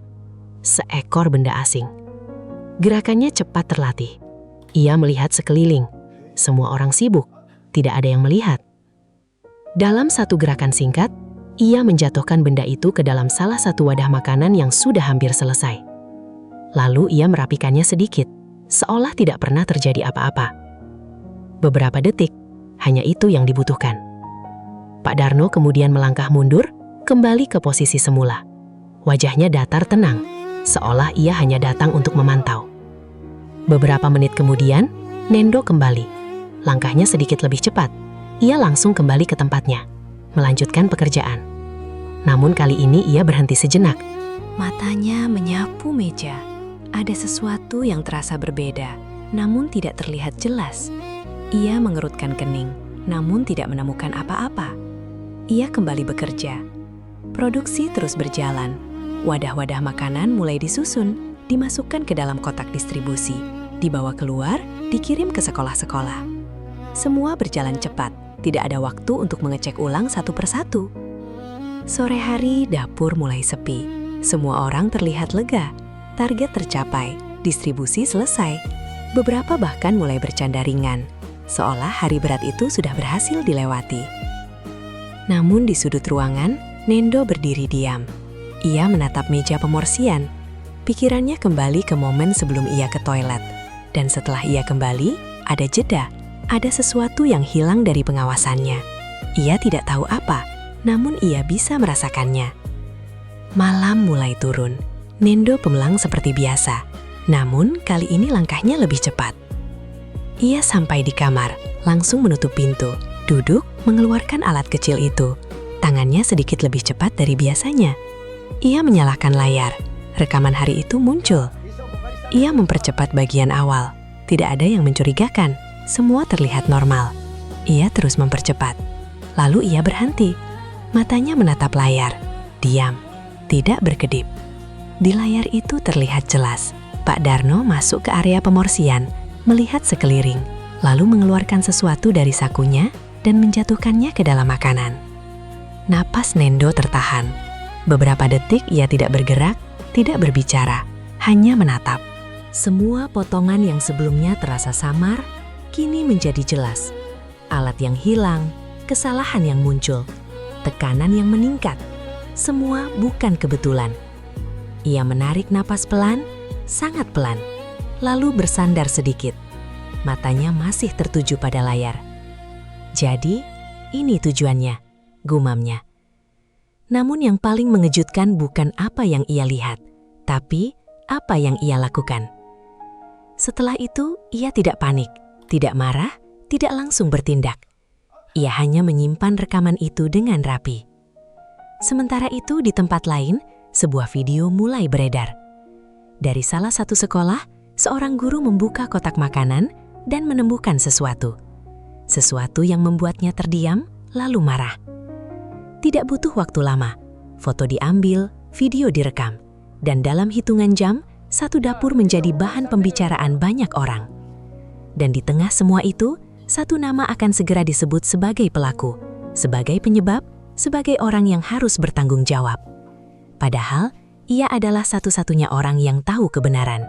Seekor benda asing. Gerakannya cepat terlatih. Ia melihat sekeliling. Semua orang sibuk, tidak ada yang melihat. Dalam satu gerakan singkat, ia menjatuhkan benda itu ke dalam salah satu wadah makanan yang sudah hampir selesai. Lalu ia merapikannya sedikit, seolah tidak pernah terjadi apa-apa. Beberapa detik, hanya itu yang dibutuhkan. Pak Darno kemudian melangkah mundur, kembali ke posisi semula. Wajahnya datar tenang, seolah ia hanya datang untuk memantau. Beberapa menit kemudian, Nendo kembali. Langkahnya sedikit lebih cepat. Ia langsung kembali ke tempatnya, melanjutkan pekerjaan. Namun kali ini ia berhenti sejenak. Matanya menyapu meja. Ada sesuatu yang terasa berbeda, namun tidak terlihat jelas. Ia mengerutkan kening, namun tidak menemukan apa-apa. Ia kembali bekerja. Produksi terus berjalan. Wadah-wadah makanan mulai disusun, dimasukkan ke dalam kotak distribusi, dibawa keluar, dikirim ke sekolah-sekolah. Semua berjalan cepat, tidak ada waktu untuk mengecek ulang satu persatu. Sore hari, dapur mulai sepi. Semua orang terlihat lega. Target tercapai, distribusi selesai. Beberapa bahkan mulai bercanda ringan, seolah hari berat itu sudah berhasil dilewati. Namun di sudut ruangan, Nendo berdiri diam. Ia menatap meja pemorsian. Pikirannya kembali ke momen sebelum ia ke toilet. Dan setelah ia kembali, ada jeda. Ada sesuatu yang hilang dari pengawasannya. Ia tidak tahu apa, namun ia bisa merasakannya. Malam mulai turun. Nendo pemelang seperti biasa. Namun kali ini langkahnya lebih cepat. Ia sampai di kamar, langsung menutup pintu, duduk, mengeluarkan alat kecil itu. Tangannya sedikit lebih cepat dari biasanya. Ia menyalakan layar. Rekaman hari itu muncul. Ia mempercepat bagian awal. Tidak ada yang mencurigakan. Semua terlihat normal. Ia terus mempercepat. Lalu ia berhenti. Matanya menatap layar. Diam. Tidak berkedip. Di layar itu terlihat jelas. Pak Darno masuk ke area pemorsian, melihat sekeliling, lalu mengeluarkan sesuatu dari sakunya dan menjatuhkannya ke dalam makanan. Napas Nendo tertahan. Beberapa detik ia tidak bergerak, tidak berbicara, hanya menatap. Semua potongan yang sebelumnya terasa samar, kini menjadi jelas. Alat yang hilang, kesalahan yang muncul, tekanan yang meningkat. Semua bukan kebetulan. Ia menarik napas pelan, sangat pelan, lalu bersandar sedikit. Matanya masih tertuju pada layar. Jadi, ini tujuannya, gumamnya. Namun yang paling mengejutkan bukan apa yang ia lihat, tapi apa yang ia lakukan. Setelah itu, ia tidak panik, tidak marah, tidak langsung bertindak. Ia hanya menyimpan rekaman itu dengan rapi. Sementara itu, di tempat lain, sebuah video mulai beredar. Dari salah satu sekolah, seorang guru membuka kotak makanan dan menemukan sesuatu. Sesuatu yang membuatnya terdiam, lalu marah. Tidak butuh waktu lama. Foto diambil, video direkam. Dan dalam hitungan jam, satu dapur menjadi bahan pembicaraan banyak orang. Dan di tengah semua itu, satu nama akan segera disebut sebagai pelaku, sebagai penyebab, sebagai orang yang harus bertanggung jawab. Padahal, ia adalah satu-satunya orang yang tahu kebenaran.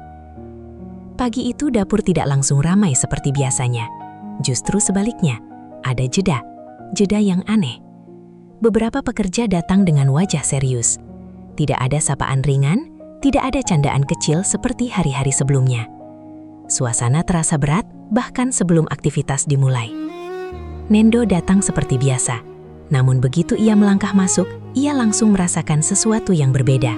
Pagi itu dapur tidak langsung ramai seperti biasanya. Justru sebaliknya, ada jeda yang aneh. Beberapa pekerja datang dengan wajah serius. Tidak ada sapaan ringan, tidak ada candaan kecil seperti hari-hari sebelumnya. Suasana terasa berat bahkan sebelum aktivitas dimulai. Nendo datang seperti biasa. Namun begitu ia melangkah masuk, ia langsung merasakan sesuatu yang berbeda.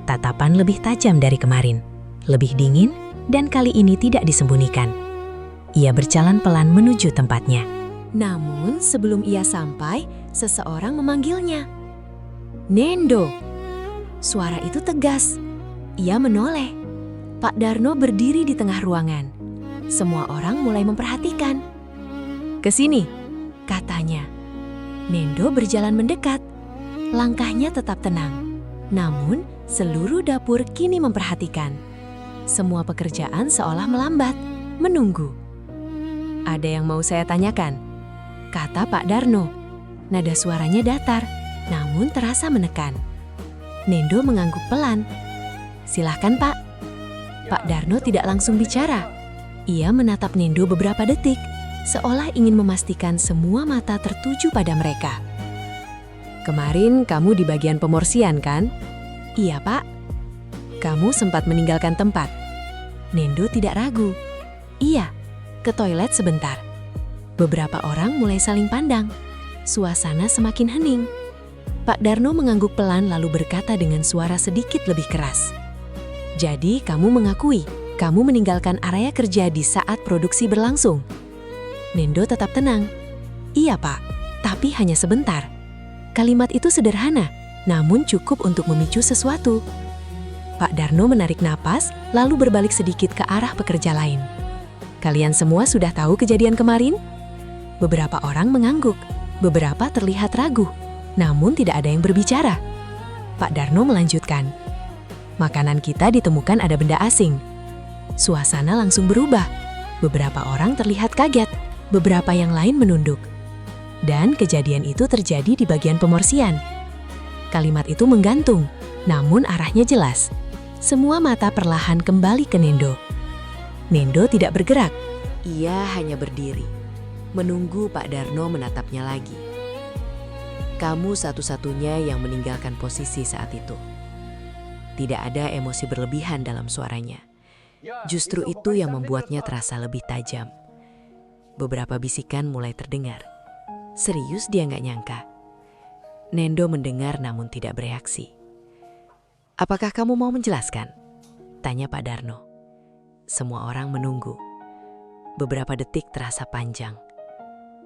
Tatapan lebih tajam dari kemarin, lebih dingin, dan kali ini tidak disembunyikan. Ia berjalan pelan menuju tempatnya. Namun sebelum ia sampai, seseorang memanggilnya. Nendo! Suara itu tegas. Ia menoleh. Pak Darno berdiri di tengah ruangan. Semua orang mulai memperhatikan. "Kesini," katanya. Nendo berjalan mendekat. Langkahnya tetap tenang. Namun, seluruh dapur kini memperhatikan. Semua pekerjaan seolah melambat, menunggu. "Ada yang mau saya tanyakan?" kata Pak Darno. Nada suaranya datar, namun terasa menekan. Nendo mengangguk pelan. "Silahkan, Pak." Pak Darno tidak langsung bicara. Ia menatap Nendo beberapa detik, seolah ingin memastikan semua mata tertuju pada mereka. "Kemarin kamu di bagian pemorsian, kan?" "Iya, Pak." "Kamu sempat meninggalkan tempat?" Nendo tidak ragu. "Iya, ke toilet sebentar." Beberapa orang mulai saling pandang. Suasana semakin hening. Pak Darno mengangguk pelan lalu berkata dengan suara sedikit lebih keras. "Jadi kamu mengakui, kamu meninggalkan area kerja di saat produksi berlangsung?" Nendo tetap tenang. "Iya, Pak, tapi hanya sebentar." Kalimat itu sederhana, namun cukup untuk memicu sesuatu. Pak Darno menarik napas, lalu berbalik sedikit ke arah pekerja lain. "Kalian semua sudah tahu kejadian kemarin?" Beberapa orang mengangguk, beberapa terlihat ragu, namun tidak ada yang berbicara. Pak Darno melanjutkan, "Makanan kita ditemukan ada benda asing." Suasana langsung berubah. Beberapa orang terlihat kaget, Beberapa yang lain menunduk. Dan kejadian itu terjadi di bagian pemorsian. Kalimat itu menggantung, namun arahnya jelas. Semua mata perlahan kembali ke Nendo. Nendo tidak bergerak. Ia hanya berdiri, menunggu Pak Darno menatapnya lagi. Kamu satu-satunya yang meninggalkan posisi saat itu. Tidak ada emosi berlebihan dalam suaranya. Justru itu yang membuatnya terasa lebih tajam. Beberapa bisikan mulai terdengar. Serius dia nggak nyangka. Nendo mendengar namun tidak bereaksi. Apakah kamu mau menjelaskan? Tanya Pak Darno. Semua orang menunggu. Beberapa detik terasa panjang.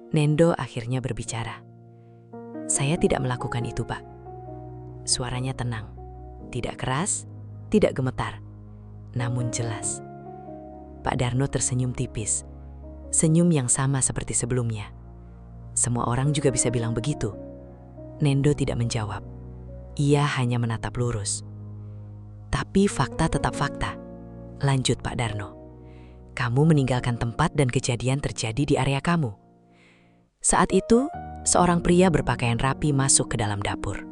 Nendo akhirnya berbicara. Saya tidak melakukan itu, Pak. Suaranya tenang. Tidak keras, tidak gemetar. Namun jelas. Pak Darno tersenyum tipis. Senyum yang sama seperti sebelumnya. Semua orang juga bisa bilang begitu. Nendo tidak menjawab. Ia hanya menatap lurus. Tapi fakta tetap fakta. Lanjut Pak Darno. Kamu meninggalkan tempat dan kejadian terjadi di area kamu. Saat itu, seorang pria berpakaian rapi masuk ke dalam dapur.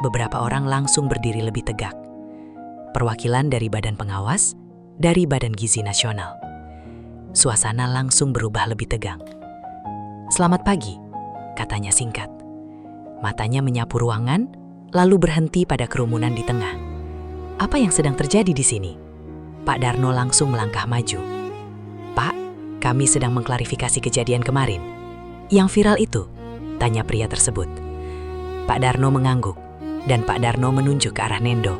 Beberapa orang langsung berdiri lebih tegak. Perwakilan dari Badan Pengawas, dari Badan Gizi Nasional. Suasana langsung berubah lebih tegang. Selamat pagi, katanya singkat. Matanya menyapu ruangan, lalu berhenti pada kerumunan di tengah. Apa yang sedang terjadi di sini? Pak Darno langsung melangkah maju. Pak, kami sedang mengklarifikasi kejadian kemarin. Yang viral itu, tanya pria tersebut. Pak Darno mengangguk, dan Pak Darno menunjuk ke arah Nendo.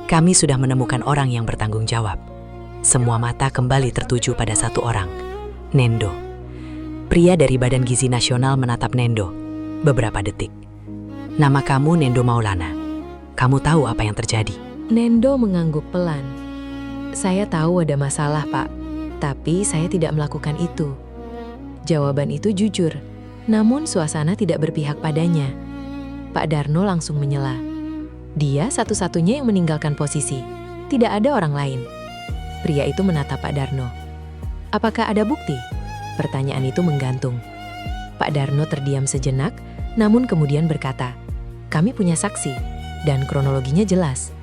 Kami sudah menemukan orang yang bertanggung jawab. Semua mata kembali tertuju pada satu orang, Nendo. Pria dari Badan Gizi Nasional menatap Nendo beberapa detik. Nama kamu Nendo Maulana. Kamu tahu apa yang terjadi? Nendo mengangguk pelan. Saya tahu ada masalah, Pak. Tapi saya tidak melakukan itu. Jawaban itu jujur, namun suasana tidak berpihak padanya. Pak Darno langsung menyela. Dia satu-satunya yang meninggalkan posisi. Tidak ada orang lain. Pria itu menatap Pak Darno. Apakah ada bukti? Pertanyaan itu menggantung. Pak Darno terdiam sejenak, namun kemudian berkata, kami punya saksi, dan kronologinya jelas.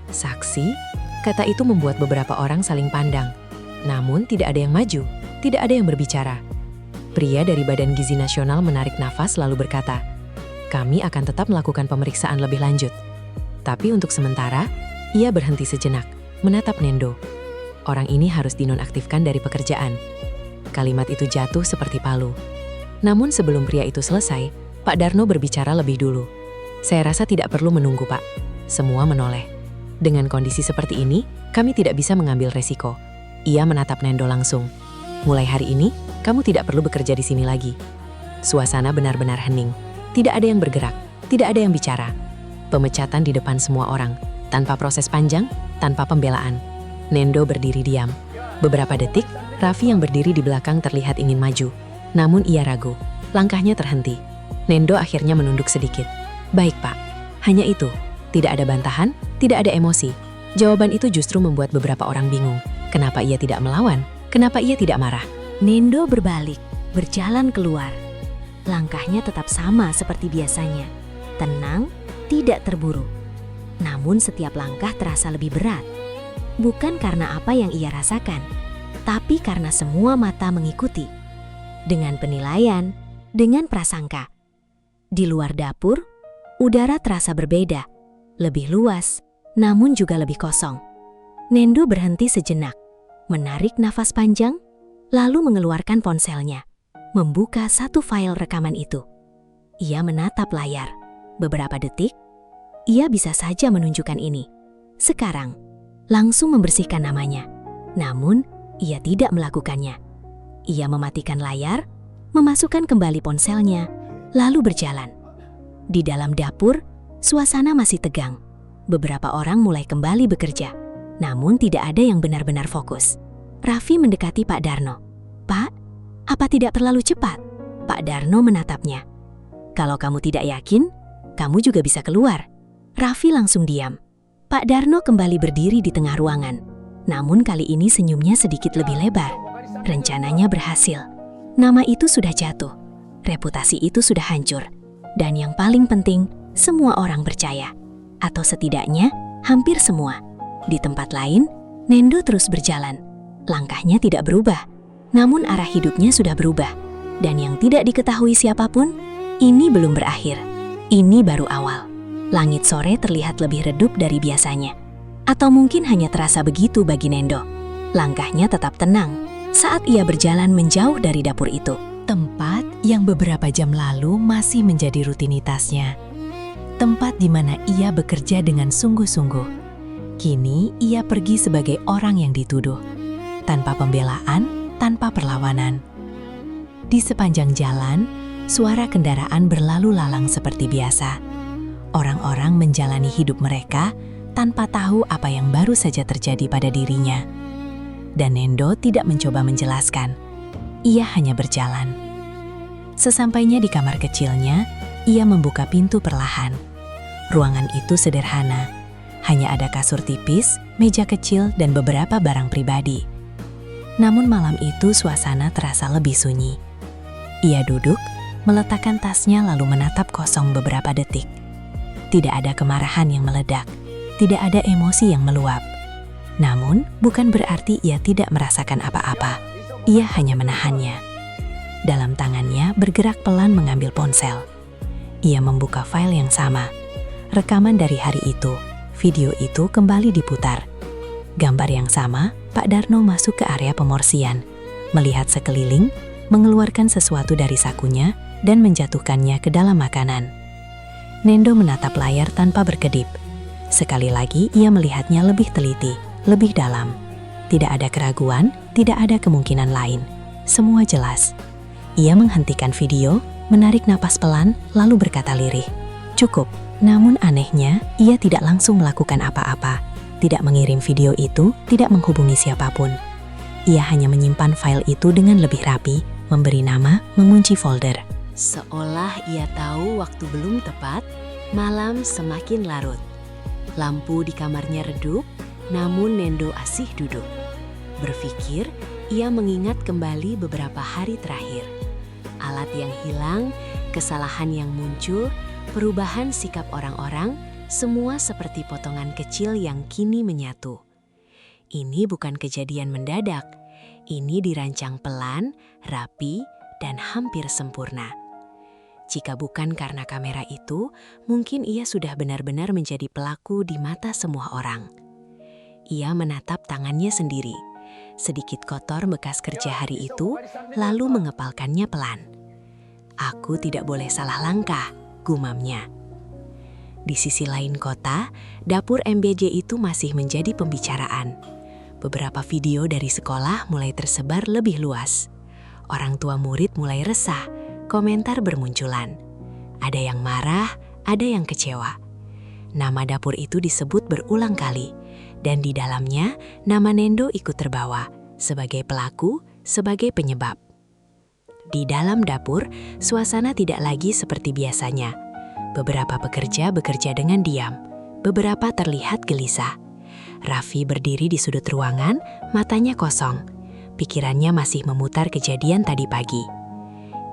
Saksi? Kata itu membuat beberapa orang saling pandang. Namun tidak ada yang maju, tidak ada yang berbicara. Pria dari Badan Gizi Nasional menarik nafas lalu berkata, kami akan tetap melakukan pemeriksaan lebih lanjut. Tapi untuk sementara, ia berhenti sejenak, menatap Nendo. Orang ini harus dinonaktifkan dari pekerjaan. Kalimat itu jatuh seperti palu. Namun sebelum pria itu selesai, Pak Darno berbicara lebih dulu. Saya rasa tidak perlu menunggu, Pak. Semua menoleh. Dengan kondisi seperti ini, kami tidak bisa mengambil resiko. Ia menatap Nendo langsung. Mulai hari ini, kamu tidak perlu bekerja di sini lagi. Suasana benar-benar hening. Tidak ada yang bergerak, tidak ada yang bicara. Pemecatan di depan semua orang, tanpa proses panjang, tanpa pembelaan. Nendo berdiri diam. Beberapa detik, Raffi yang berdiri di belakang terlihat ingin maju. Namun ia ragu. Langkahnya terhenti. Nendo akhirnya menunduk sedikit. Baik, Pak. Hanya itu. Tidak ada bantahan, tidak ada emosi. Jawaban itu justru membuat beberapa orang bingung. Kenapa ia tidak melawan? Kenapa ia tidak marah? Nendo berbalik, berjalan keluar. Langkahnya tetap sama seperti biasanya. Tenang, tidak terburu. Namun setiap langkah terasa lebih berat. Bukan karena apa yang ia rasakan, tapi karena semua mata mengikuti. Dengan penilaian, dengan prasangka. Di luar dapur, udara terasa berbeda. Lebih luas, namun juga lebih kosong. Nendo berhenti sejenak, menarik nafas panjang, lalu mengeluarkan ponselnya, membuka satu file rekaman itu. Ia menatap layar. Beberapa detik, ia bisa saja menunjukkan ini. Sekarang, langsung membersihkan namanya. Namun, ia tidak melakukannya. Ia mematikan layar, memasukkan kembali ponselnya, lalu berjalan. Di dalam dapur, suasana masih tegang. Beberapa orang mulai kembali bekerja, namun tidak ada yang benar-benar fokus. Raffi mendekati Pak Darno. Pak, apa tidak terlalu cepat? Pak Darno menatapnya. Kalau kamu tidak yakin, kamu juga bisa keluar. Raffi langsung diam. Pak Darno kembali berdiri di tengah ruangan. Namun kali ini senyumnya sedikit lebih lebar. Rencananya berhasil. Nama itu sudah jatuh, reputasi itu sudah hancur, dan yang paling penting, semua orang percaya. Atau setidaknya, hampir semua. Di tempat lain, Nendo terus berjalan. Langkahnya tidak berubah, namun arah hidupnya sudah berubah. Dan yang tidak diketahui siapapun, ini belum berakhir. Ini baru awal. Langit sore terlihat lebih redup dari biasanya. Atau mungkin hanya terasa begitu bagi Nendo. Langkahnya tetap tenang saat ia berjalan menjauh dari dapur itu. Tempat yang beberapa jam lalu masih menjadi rutinitasnya. Tempat di mana ia bekerja dengan sungguh-sungguh. Kini ia pergi sebagai orang yang dituduh. Tanpa pembelaan, tanpa perlawanan. Di sepanjang jalan, suara kendaraan berlalu lalang seperti biasa. Orang-orang menjalani hidup mereka tanpa tahu apa yang baru saja terjadi pada dirinya. Dan Nendo tidak mencoba menjelaskan. Ia hanya berjalan. Sesampainya di kamar kecilnya, ia membuka pintu perlahan. Ruangan itu sederhana. Hanya ada kasur tipis, meja kecil, dan beberapa barang pribadi. Namun malam itu suasana terasa lebih sunyi. Ia duduk, meletakkan tasnya lalu menatap kosong beberapa detik. Tidak ada kemarahan yang meledak, tidak ada emosi yang meluap. Namun, bukan berarti ia tidak merasakan apa-apa. Ia hanya menahannya. Dalam tangannya bergerak pelan mengambil ponsel. Ia membuka file yang sama. Rekaman dari hari itu, video itu kembali diputar. Gambar yang sama, Pak Darno masuk ke area pemorsian, melihat sekeliling, mengeluarkan sesuatu dari sakunya, dan menjatuhkannya ke dalam makanan. Nendo menatap layar tanpa berkedip. Sekali lagi ia melihatnya lebih teliti, lebih dalam. Tidak ada keraguan, tidak ada kemungkinan lain. Semua jelas. Ia menghentikan video, menarik napas pelan, lalu berkata lirih, "Cukup." Namun anehnya, ia tidak langsung melakukan apa-apa. Tidak mengirim video itu, tidak menghubungi siapapun. Ia hanya menyimpan file itu dengan lebih rapi, memberi nama, mengunci folder. Seolah ia tahu waktu belum tepat, malam semakin larut. Lampu di kamarnya redup, namun Nendo asih duduk. Berpikir, ia mengingat kembali beberapa hari terakhir. Alat yang hilang, kesalahan yang muncul, perubahan sikap orang-orang, semua seperti potongan kecil yang kini menyatu. Ini bukan kejadian mendadak. Ini dirancang pelan, rapi, dan hampir sempurna. Jika bukan karena kamera itu, mungkin ia sudah benar-benar menjadi pelaku di mata semua orang. Ia menatap tangannya sendiri, sedikit kotor bekas kerja hari itu, lalu mengepalkannya pelan. "Aku tidak boleh salah langkah," gumamnya. Di sisi lain kota, dapur MBJ itu masih menjadi pembicaraan. Beberapa video dari sekolah mulai tersebar lebih luas. Orang tua murid mulai resah, komentar bermunculan. Ada yang marah, ada yang kecewa. Nama dapur itu disebut berulang kali, dan di dalamnya nama Nendo ikut terbawa sebagai pelaku, sebagai penyebab. Di dalam dapur, suasana tidak lagi seperti biasanya. Beberapa pekerja bekerja dengan diam, beberapa terlihat gelisah. Raffi berdiri di sudut ruangan, matanya kosong. Pikirannya masih memutar kejadian tadi pagi.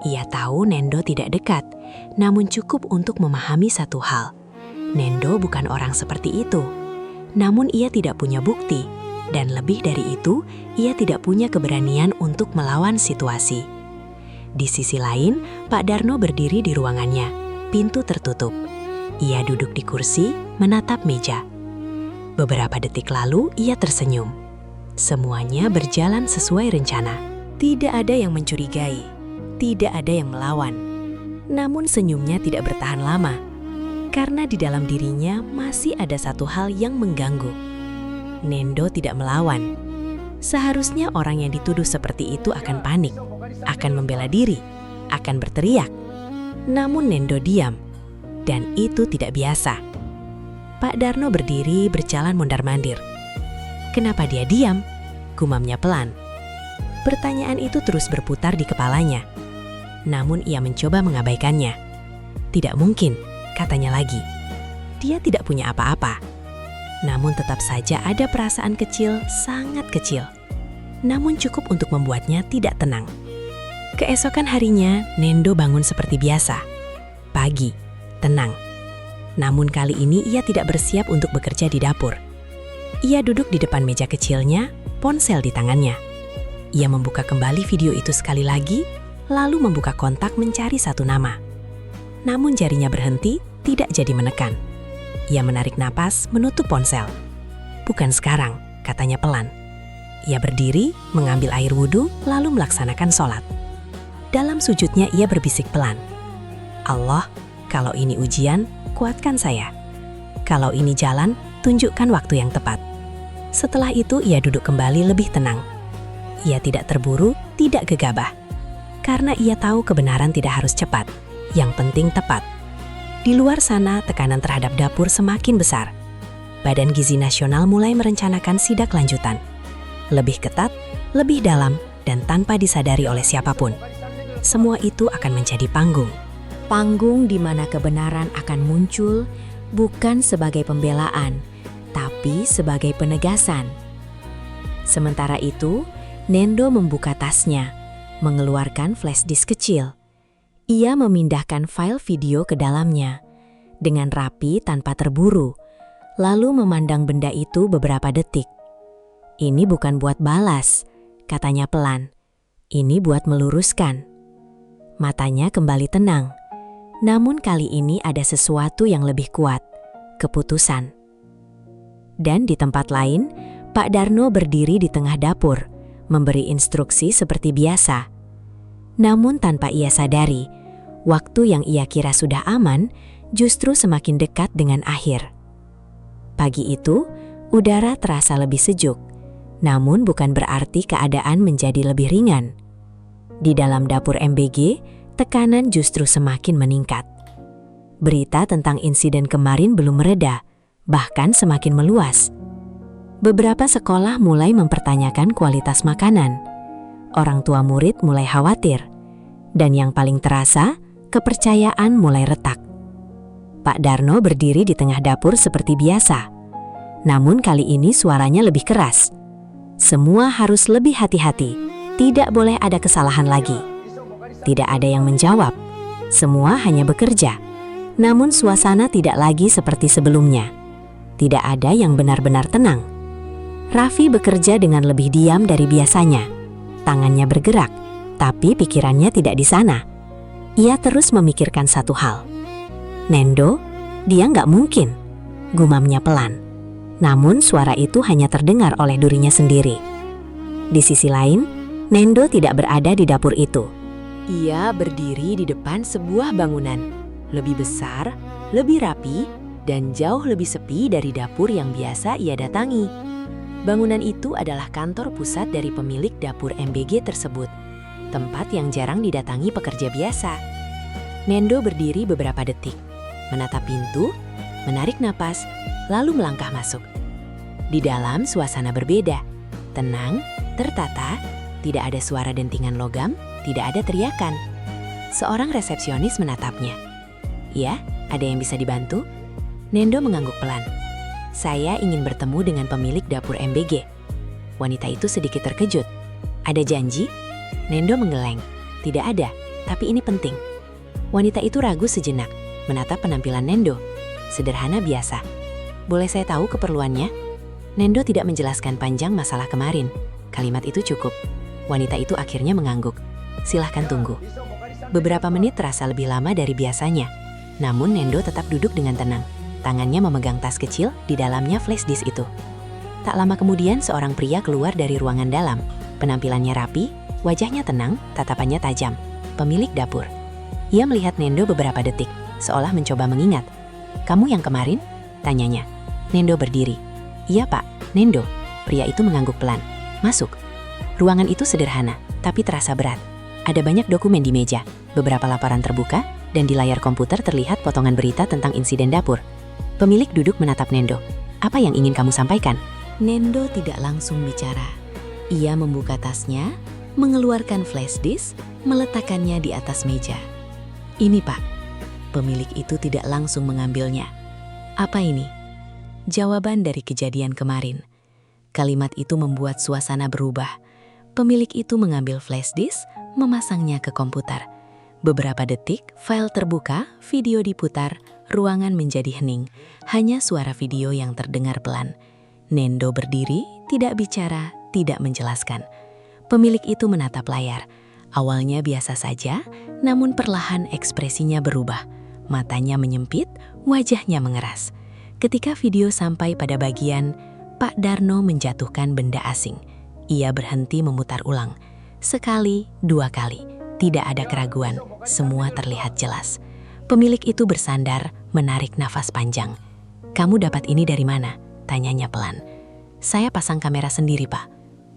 Ia tahu Nendo tidak dekat, namun cukup untuk memahami satu hal. Nendo bukan orang seperti itu. Namun ia tidak punya bukti, dan lebih dari itu, ia tidak punya keberanian untuk melawan situasi. Di sisi lain, Pak Darno berdiri di ruangannya. Pintu tertutup. Ia duduk di kursi, menatap meja. Beberapa detik lalu, ia tersenyum. Semuanya berjalan sesuai rencana. Tidak ada yang mencurigai, tidak ada yang melawan. Namun senyumnya tidak bertahan lama, karena di dalam dirinya masih ada satu hal yang mengganggu. Nendo tidak melawan. Seharusnya orang yang dituduh seperti itu akan panik, akan membela diri, akan berteriak. Namun Nendo diam, dan itu tidak biasa. Pak Darno berdiri berjalan mondar-mandir. "Kenapa dia diam?" gumamnya pelan. Pertanyaan itu terus berputar di kepalanya. Namun ia mencoba mengabaikannya. "Tidak mungkin," katanya lagi. Dia tidak punya apa-apa. Namun tetap saja ada perasaan kecil, sangat kecil. Namun cukup untuk membuatnya tidak tenang. Keesokan harinya, Nendo bangun seperti biasa. Pagi, tenang. Namun kali ini ia tidak bersiap untuk bekerja di dapur. Ia duduk di depan meja kecilnya, ponsel di tangannya. Ia membuka kembali video itu sekali lagi, lalu membuka kontak mencari satu nama. Namun jarinya berhenti, tidak jadi menekan. Ia menarik napas, menutup ponsel. "Bukan sekarang," katanya pelan. Ia berdiri, mengambil air wudhu, lalu melaksanakan sholat. Dalam sujudnya ia berbisik pelan, "Allah, kalau ini ujian, kuatkan saya. Kalau ini jalan, tunjukkan waktu yang tepat." Setelah itu ia duduk kembali lebih tenang. Ia tidak terburu, tidak gegabah. Karena ia tahu kebenaran tidak harus cepat, yang penting tepat. Di luar sana, tekanan terhadap dapur semakin besar. Badan Gizi Nasional mulai merencanakan sidak lanjutan. Lebih ketat, lebih dalam, dan tanpa disadari oleh siapapun. Semua itu akan menjadi panggung. Panggung di mana kebenaran akan muncul bukan sebagai pembelaan, tapi sebagai penegasan. Sementara itu, Nendo membuka tasnya, mengeluarkan flash disk kecil. Ia memindahkan file video ke dalamnya, dengan rapi tanpa terburu, lalu memandang benda itu beberapa detik. "Ini bukan buat balas," katanya pelan. "Ini buat meluruskan." Matanya kembali tenang. Namun kali ini ada sesuatu yang lebih kuat, keputusan. Dan di tempat lain, Pak Darno berdiri di tengah dapur, memberi instruksi seperti biasa. Namun tanpa ia sadari, waktu yang ia kira sudah aman justru semakin dekat dengan akhir. Pagi itu, udara terasa lebih sejuk, namun bukan berarti keadaan menjadi lebih ringan. Di dalam dapur MBG, tekanan justru semakin meningkat. Berita tentang insiden kemarin belum mereda, bahkan semakin meluas. Beberapa sekolah mulai mempertanyakan kualitas makanan. Orang tua murid mulai khawatir. Dan yang paling terasa, kepercayaan mulai retak. Pak Darno berdiri di tengah dapur seperti biasa. Namun kali ini suaranya lebih keras. Semua harus lebih hati-hati. Tidak boleh ada kesalahan lagi. Tidak ada yang menjawab. Semua hanya bekerja. Namun suasana tidak lagi seperti sebelumnya. Tidak ada yang benar-benar tenang. Raffi bekerja dengan lebih diam dari biasanya. Tangannya bergerak, tapi pikirannya tidak di sana. Ia terus memikirkan satu hal. "Nendo, dia nggak mungkin," gumamnya pelan. Namun suara itu hanya terdengar oleh dirinya sendiri. Di sisi lain, Nendo tidak berada di dapur itu. Ia berdiri di depan sebuah bangunan, lebih besar, lebih rapi, dan jauh lebih sepi dari dapur yang biasa ia datangi. Bangunan itu adalah kantor pusat dari pemilik dapur MBG tersebut, tempat yang jarang didatangi pekerja biasa. Nendo berdiri beberapa detik, menatap pintu, menarik napas, lalu melangkah masuk. Di dalam suasana berbeda, tenang, tertata. Tidak ada suara dentingan logam, tidak ada teriakan. Seorang resepsionis menatapnya. "Ya, ada yang bisa dibantu?" Nendo mengangguk pelan. "Saya ingin bertemu dengan pemilik dapur MBG." Wanita itu sedikit terkejut. "Ada janji?" Nendo menggeleng. "Tidak ada, tapi ini penting." Wanita itu ragu sejenak, menatap penampilan Nendo. Sederhana biasa. "Boleh saya tahu keperluannya?" Nendo tidak menjelaskan panjang masalah kemarin. Kalimat itu cukup. Wanita itu akhirnya mengangguk. "Silahkan tunggu." Beberapa menit terasa lebih lama dari biasanya. Namun Nendo tetap duduk dengan tenang. Tangannya memegang tas kecil, di dalamnya flash disk itu. Tak lama kemudian seorang pria keluar dari ruangan dalam. Penampilannya rapi, wajahnya tenang, tatapannya tajam. Pemilik dapur. Ia melihat Nendo beberapa detik, seolah mencoba mengingat. "Kamu yang kemarin?" tanyanya. Nendo berdiri. "Iya Pak, Nendo." Pria itu mengangguk pelan. "Masuk." Ruangan itu sederhana, tapi terasa berat. Ada banyak dokumen di meja, beberapa laporan terbuka, dan di layar komputer terlihat potongan berita tentang insiden dapur. Pemilik duduk menatap Nendo. "Apa yang ingin kamu sampaikan?" Nendo tidak langsung bicara. Ia membuka tasnya, mengeluarkan flash disk, meletakkannya di atas meja. "Ini Pak." Pemilik itu tidak langsung mengambilnya. "Apa ini?" Jawaban dari kejadian kemarin. Kalimat itu membuat suasana berubah. Pemilik itu mengambil flash disk, memasangnya ke komputer. Beberapa detik, file terbuka, video diputar, ruangan menjadi hening. Hanya suara video yang terdengar pelan. Nendo berdiri, tidak bicara, tidak menjelaskan. Pemilik itu menatap layar. Awalnya biasa saja, namun perlahan ekspresinya berubah. Matanya menyempit, wajahnya mengeras. Ketika video sampai pada bagian, Pak Darno menjatuhkan benda asing. Ia berhenti memutar ulang. Sekali, dua kali. Tidak ada keraguan, semua terlihat jelas. Pemilik itu bersandar, menarik nafas panjang. "Kamu dapat ini dari mana?" tanyanya pelan. "Saya pasang kamera sendiri, Pak."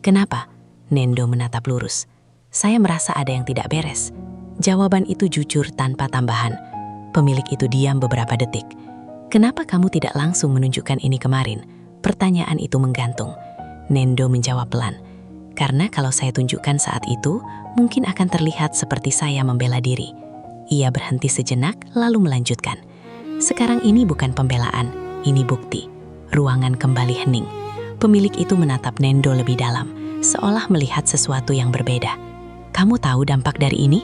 "Kenapa?" Nendo menatap lurus. "Saya merasa ada yang tidak beres." Jawaban itu jujur tanpa tambahan. Pemilik itu diam beberapa detik. "Kenapa kamu tidak langsung menunjukkan ini kemarin?" Pertanyaan itu menggantung. Nendo menjawab pelan. "Karena kalau saya tunjukkan saat itu, mungkin akan terlihat seperti saya membela diri." Ia berhenti sejenak lalu melanjutkan. "Sekarang ini bukan pembelaan, ini bukti." Ruangan kembali hening. Pemilik itu menatap Nendo lebih dalam, seolah melihat sesuatu yang berbeda. "Kamu tahu dampak dari ini?"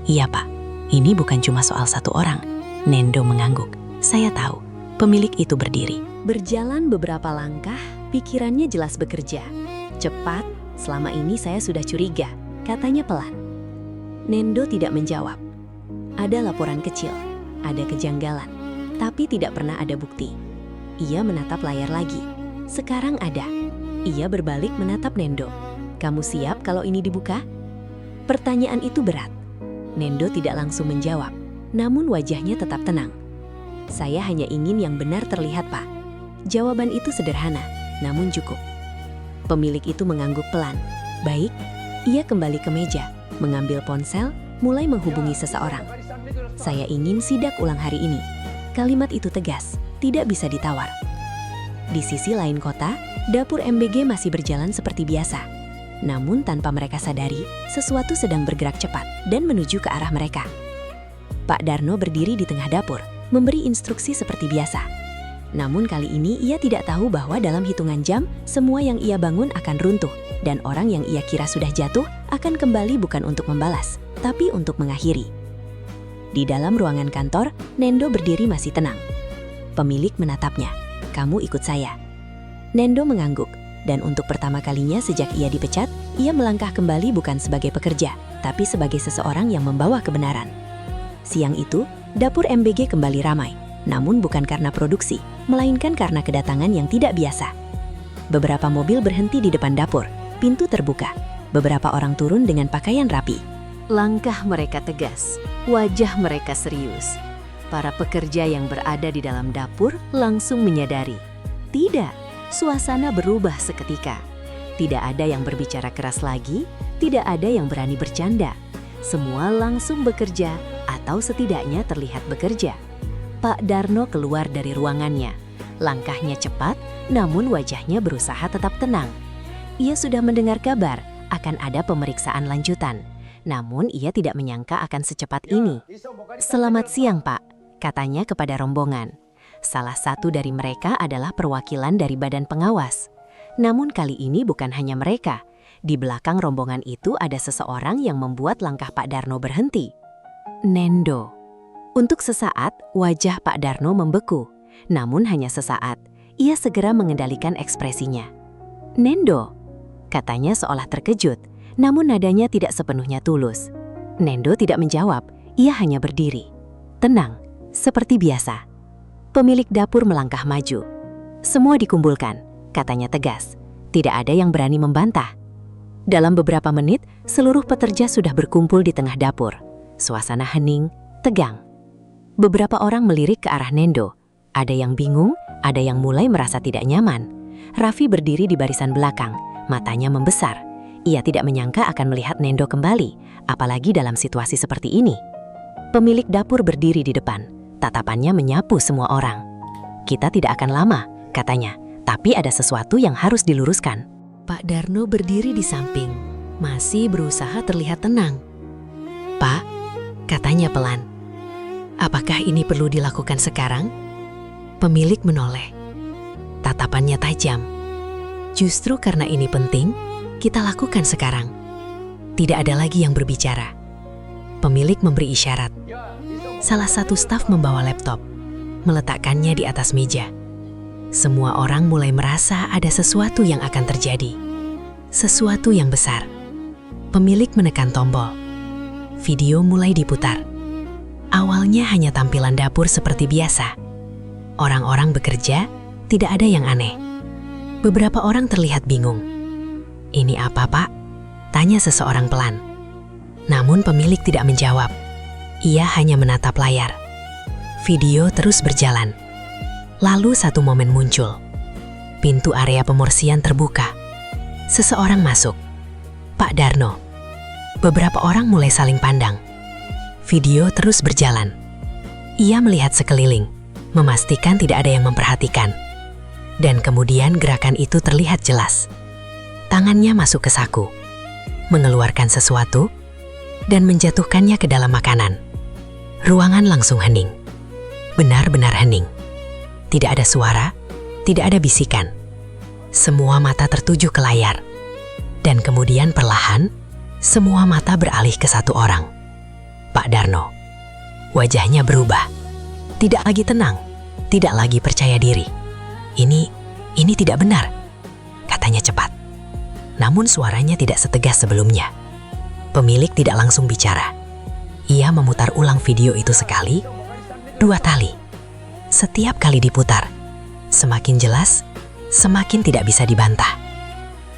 "Iya, Pak. Ini bukan cuma soal satu orang." Nendo mengangguk. "Saya tahu." Pemilik itu berdiri. Berjalan beberapa langkah, pikirannya jelas bekerja. "Cepat, selama ini saya sudah curiga," katanya pelan. Nendo tidak menjawab. Ada laporan kecil, ada kejanggalan, tapi tidak pernah ada bukti. Ia menatap layar lagi. Sekarang ada. Ia berbalik menatap Nendo. "Kamu siap kalau ini dibuka?" Pertanyaan itu berat. Nendo tidak langsung menjawab, namun wajahnya tetap tenang. "Saya hanya ingin yang benar terlihat, Pak." Jawaban itu sederhana, namun cukup. Pemilik itu mengangguk pelan. "Baik." Ia kembali ke meja, mengambil ponsel, mulai menghubungi seseorang. "Saya ingin sidak ulang hari ini." Kalimat itu tegas, tidak bisa ditawar. Di sisi lain kota, dapur MBG masih berjalan seperti biasa. Namun tanpa mereka sadari, sesuatu sedang bergerak cepat dan menuju ke arah mereka. Pak Darno berdiri di tengah dapur, memberi instruksi seperti biasa. Namun kali ini ia tidak tahu bahwa dalam hitungan jam, semua yang ia bangun akan runtuh, dan orang yang ia kira sudah jatuh akan kembali bukan untuk membalas, tapi untuk mengakhiri. Di dalam ruangan kantor, Nendo berdiri masih tenang. Pemilik menatapnya. "Kamu ikut saya." Nendo mengangguk, dan untuk pertama kalinya sejak ia dipecat, ia melangkah kembali bukan sebagai pekerja, tapi sebagai seseorang yang membawa kebenaran. Siang itu, dapur MBG kembali ramai, namun bukan karena produksi, melainkan karena kedatangan yang tidak biasa. Beberapa mobil berhenti di depan dapur, pintu terbuka, beberapa orang turun dengan pakaian rapi. Langkah mereka tegas, wajah mereka serius. Para pekerja yang berada di dalam dapur langsung menyadari. Tidak, suasana berubah seketika. Tidak ada yang berbicara keras lagi, tidak ada yang berani bercanda. Semua langsung bekerja, atau setidaknya terlihat bekerja. Pak Darno keluar dari ruangannya. Langkahnya cepat, namun wajahnya berusaha tetap tenang. Ia sudah mendengar kabar akan ada pemeriksaan lanjutan. Namun ia tidak menyangka akan secepat ini. "Selamat siang, Pak," katanya kepada rombongan. Salah satu dari mereka adalah perwakilan dari badan pengawas. Namun kali ini bukan hanya mereka. Di belakang rombongan itu ada seseorang yang membuat langkah Pak Darno berhenti. Nendo. Untuk sesaat, wajah Pak Darno membeku. Namun hanya sesaat, ia segera mengendalikan ekspresinya. "Nendo," katanya seolah terkejut, namun nadanya tidak sepenuhnya tulus. Nendo tidak menjawab, ia hanya berdiri. Tenang, seperti biasa. Pemilik dapur melangkah maju. "Semua dikumpulkan," katanya tegas. Tidak ada yang berani membantah. Dalam beberapa menit, seluruh pekerja sudah berkumpul di tengah dapur. Suasana hening, tegang. Beberapa orang melirik ke arah Nendo. Ada yang bingung, ada yang mulai merasa tidak nyaman. Raffi berdiri di barisan belakang, matanya membesar. Ia tidak menyangka akan melihat Nendo kembali, apalagi dalam situasi seperti ini. Pemilik dapur berdiri di depan, tatapannya menyapu semua orang. "Kita tidak akan lama," katanya, "tapi ada sesuatu yang harus diluruskan." Pak Darno berdiri di samping, masih berusaha terlihat tenang. "Pak," katanya pelan, "apakah ini perlu dilakukan sekarang?" Pemilik menoleh. Tatapannya tajam. "Justru karena ini penting, kita lakukan sekarang." Tidak ada lagi yang berbicara. Pemilik memberi isyarat. Salah satu staf membawa laptop, meletakkannya di atas meja. Semua orang mulai merasa ada sesuatu yang akan terjadi. Sesuatu yang besar. Pemilik menekan tombol. Video mulai diputar. Awalnya hanya tampilan dapur seperti biasa. Orang-orang bekerja, tidak ada yang aneh. Beberapa orang terlihat bingung. "Ini apa, Pak?" tanya seseorang pelan. Namun pemilik tidak menjawab. Ia hanya menatap layar. Video terus berjalan. Lalu satu momen muncul. Pintu area pemorsian terbuka. Seseorang masuk. Pak Darno. Beberapa orang mulai saling pandang. Video terus berjalan. Ia melihat sekeliling, memastikan tidak ada yang memperhatikan. Dan kemudian gerakan itu terlihat jelas. Tangannya masuk ke saku, mengeluarkan sesuatu, dan menjatuhkannya ke dalam makanan. Ruangan langsung hening. Benar-benar hening. Tidak ada suara, tidak ada bisikan. Semua mata tertuju ke layar. Dan kemudian perlahan, semua mata beralih ke satu orang. Pak Darno. Wajahnya berubah. Tidak lagi tenang, tidak lagi percaya diri. Ini tidak benar, katanya cepat. Namun suaranya tidak setegas sebelumnya. Pemilik tidak langsung bicara. Ia memutar ulang video itu sekali, 2 kali. Setiap kali diputar, semakin jelas, semakin tidak bisa dibantah.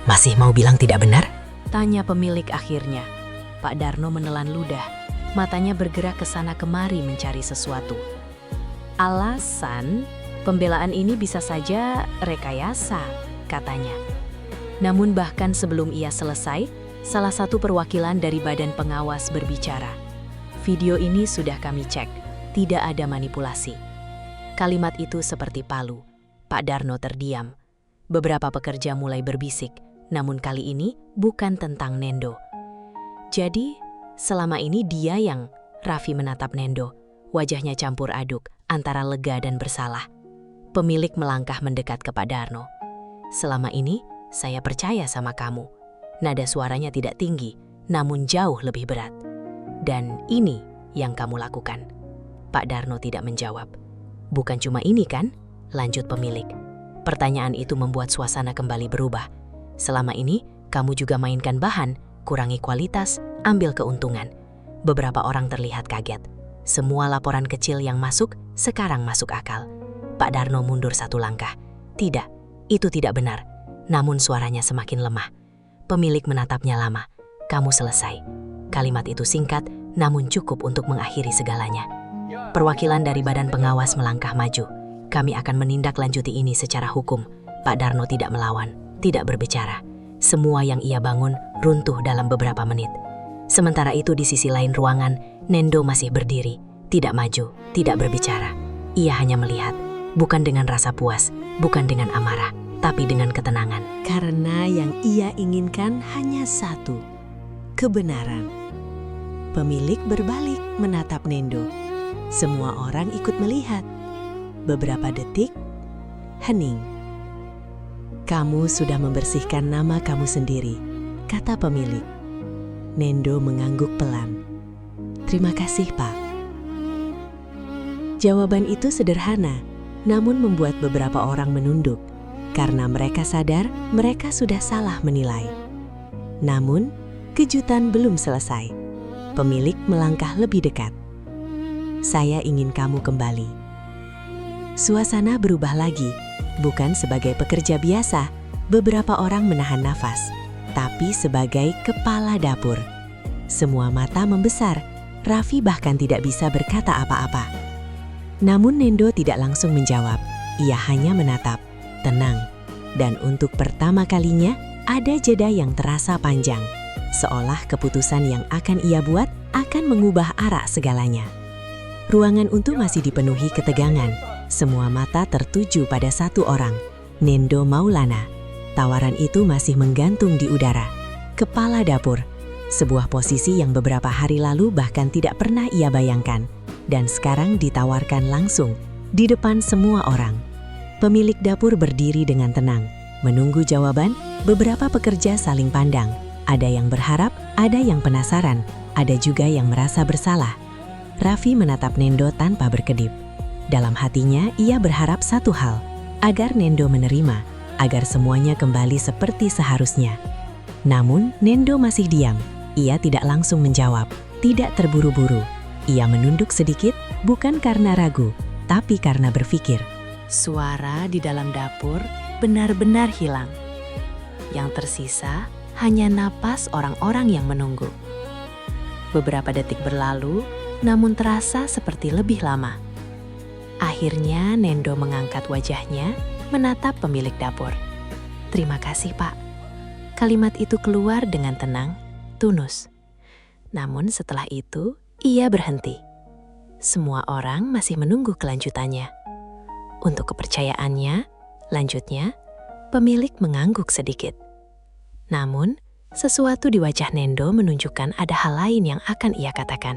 "Masih mau bilang tidak benar?" tanya pemilik akhirnya. Pak Darno menelan ludah, matanya bergerak ke sana kemari mencari sesuatu. "Alasan pembelaan ini bisa saja rekayasa," katanya. Namun bahkan sebelum ia selesai, salah satu perwakilan dari Badan Pengawas berbicara. "Video ini sudah kami cek, tidak ada manipulasi." Kalimat itu seperti palu. Pak Darno terdiam. Beberapa pekerja mulai berbisik, namun kali ini bukan tentang Nendo. Jadi, selama ini dia yang... Raffi menatap Nendo, wajahnya campur aduk antara lega dan bersalah. Pemilik melangkah mendekat ke Pak Darno. "Selama ini, saya percaya sama kamu." Nada suaranya tidak tinggi, namun jauh lebih berat. "Dan ini yang kamu lakukan." Pak Darno tidak menjawab. "Bukan cuma ini kan?" lanjut pemilik. Pertanyaan itu membuat suasana kembali berubah. "Selama ini, kamu juga mainkan bahan, kurangi kualitas, ambil keuntungan." Beberapa orang terlihat kaget. Semua laporan kecil yang masuk, sekarang masuk akal. Pak Darno mundur 1 langkah. "Tidak, itu tidak benar." Namun suaranya semakin lemah. Pemilik menatapnya lama. "Kamu selesai." Kalimat itu singkat, namun cukup untuk mengakhiri segalanya. Perwakilan dari Badan Pengawas melangkah maju. "Kami akan menindaklanjuti ini secara hukum." Pak Darno tidak melawan, tidak berbicara. Semua yang ia bangun runtuh dalam beberapa menit. Sementara itu di sisi lain ruangan, Nendo masih berdiri, tidak maju, tidak berbicara. Ia hanya melihat, bukan dengan rasa puas, bukan dengan amarah, tapi dengan ketenangan. Karena yang ia inginkan hanya satu, kebenaran. Pemilik berbalik menatap Nendo. Semua orang ikut melihat. Beberapa detik, hening. "Kamu sudah membersihkan nama kamu sendiri," kata pemilik. Nendo mengangguk pelan. "Terima kasih, Pak." Jawaban itu sederhana, namun membuat beberapa orang menunduk, karena mereka sadar mereka sudah salah menilai. Namun, kejutan belum selesai. Pemilik melangkah lebih dekat. "Saya ingin kamu kembali." Suasana berubah lagi, bukan sebagai pekerja biasa, beberapa orang menahan nafas, tapi sebagai kepala dapur. Semua mata membesar, Raffi bahkan tidak bisa berkata apa-apa. Namun Nendo tidak langsung menjawab, ia hanya menatap, tenang. Dan untuk pertama kalinya, ada jeda yang terasa panjang, seolah keputusan yang akan ia buat akan mengubah arah segalanya. Ruangan itu masih dipenuhi ketegangan, semua mata tertuju pada satu orang, Nendo Maulana. Tawaran itu masih menggantung di udara. Kepala dapur, sebuah posisi yang beberapa hari lalu bahkan tidak pernah ia bayangkan, dan sekarang ditawarkan langsung di depan semua orang. Pemilik dapur berdiri dengan tenang, menunggu jawaban. Beberapa pekerja saling pandang, ada yang berharap, Ada yang penasaran, ada juga yang merasa bersalah. Raffi menatap Nendo tanpa berkedip. Dalam hatinya, ia berharap satu hal, agar Nendo menerima, agar semuanya kembali seperti seharusnya. Namun, Nendo masih diam. Ia tidak langsung menjawab, tidak terburu-buru. Ia menunduk sedikit, bukan karena ragu, tapi karena berpikir. Suara di dalam dapur benar-benar hilang. Yang tersisa hanya napas orang-orang yang menunggu. Beberapa detik berlalu, namun terasa seperti lebih lama. Akhirnya Nendo mengangkat wajahnya, menatap pemilik dapur. "Terima kasih, Pak." Kalimat itu keluar dengan tenang, tulus. Namun setelah itu, ia berhenti. Semua orang masih menunggu kelanjutannya. Untuk kepercayaannya, lanjutnya, pemilik mengangguk sedikit. Namun, sesuatu di wajah Nendo menunjukkan ada hal lain yang akan ia katakan.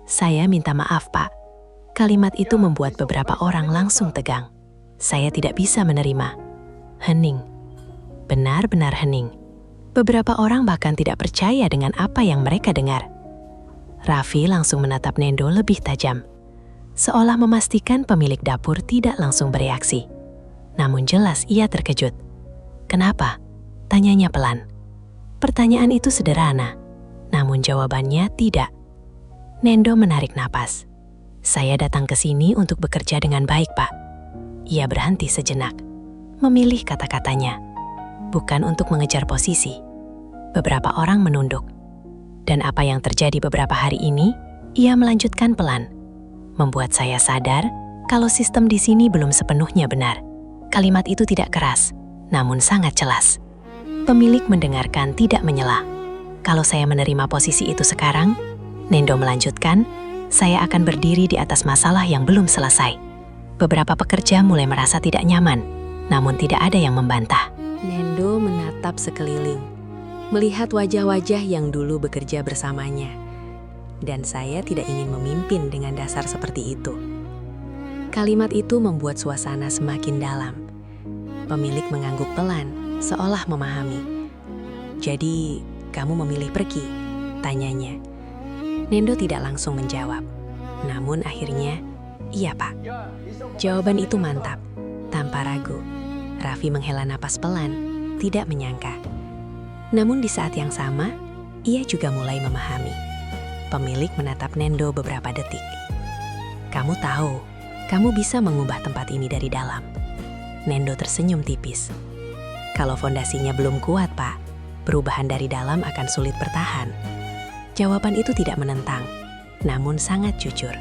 "Saya minta maaf, Pak." Kalimat itu membuat beberapa orang langsung tegang. "Saya tidak bisa menerima." Hening. Benar-benar hening. Beberapa orang bahkan tidak percaya dengan apa yang mereka dengar. Raffi langsung menatap Nendo lebih tajam, seolah memastikan pemilik dapur tidak langsung bereaksi. Namun jelas ia terkejut. "Kenapa?" tanyanya pelan. Pertanyaan itu sederhana, namun jawabannya tidak. Nendo menarik napas. "Saya datang ke sini untuk bekerja dengan baik, Pak." Ia berhenti sejenak, memilih kata-katanya. Bukan untuk mengejar posisi. Beberapa orang menunduk. Dan apa yang terjadi beberapa hari ini, ia melanjutkan pelan. Membuat saya sadar kalau sistem di sini belum sepenuhnya benar. Kalimat itu tidak keras, namun sangat jelas. Pemilik mendengarkan tidak menyela. "Kalau saya menerima posisi itu sekarang," Nendo melanjutkan, "saya akan berdiri di atas masalah yang belum selesai." Beberapa pekerja mulai merasa tidak nyaman, namun tidak ada yang membantah. Nendo menatap sekeliling, melihat wajah-wajah yang dulu bekerja bersamanya. Dan saya tidak ingin memimpin dengan dasar seperti itu. Kalimat itu membuat suasana semakin dalam. Pemilik mengangguk pelan, seolah memahami. "Jadi, kamu memilih pergi?" tanyanya. Nendo tidak langsung menjawab. Namun akhirnya, "Iya, Pak." Jawaban itu mantap, tanpa ragu. Raffi menghela napas pelan, tidak menyangka. Namun di saat yang sama, ia juga mulai memahami. Pemilik menatap Nendo beberapa detik. "Kamu tahu, kamu bisa mengubah tempat ini dari dalam." Nendo tersenyum tipis. "Kalau fondasinya belum kuat, Pak, perubahan dari dalam akan sulit bertahan." Jawaban itu tidak menentang, namun sangat jujur.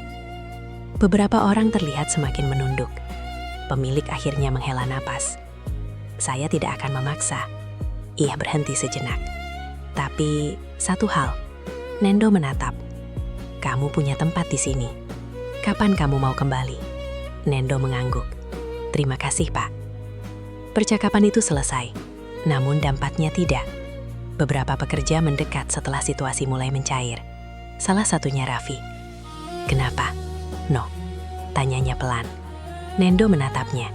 Beberapa orang terlihat semakin menunduk. Pemilik akhirnya menghela napas. "Saya tidak akan memaksa." Ia berhenti sejenak. "Tapi satu hal," Nendo menatap. "Kamu punya tempat di sini. Kapan kamu mau kembali?" Nendo mengangguk. "Terima kasih, Pak." Percakapan itu selesai, namun dampaknya tidak. Beberapa pekerja mendekat setelah situasi mulai mencair. Salah satunya Raffi. "Kenapa?" "No," tanyanya pelan. Nendo menatapnya.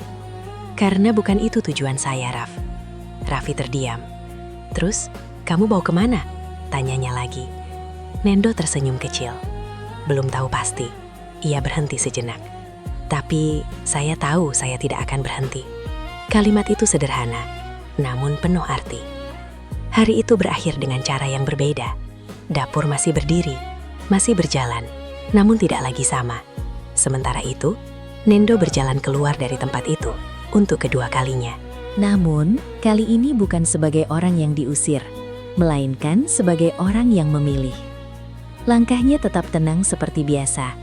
"Karena bukan itu tujuan saya, Raff." Raffi terdiam. "Terus, kamu bawa kemana?" tanyanya lagi. Nendo tersenyum kecil. "Belum tahu pasti." Ia berhenti sejenak. "Tapi, saya tahu saya tidak akan berhenti." Kalimat itu sederhana, namun penuh arti. Hari itu berakhir dengan cara yang berbeda. Dapur masih berdiri, masih berjalan, namun tidak lagi sama. Sementara itu, Nendo berjalan keluar dari tempat itu untuk kedua kalinya. Namun, kali ini bukan sebagai orang yang diusir, melainkan sebagai orang yang memilih. Langkahnya tetap tenang seperti biasa,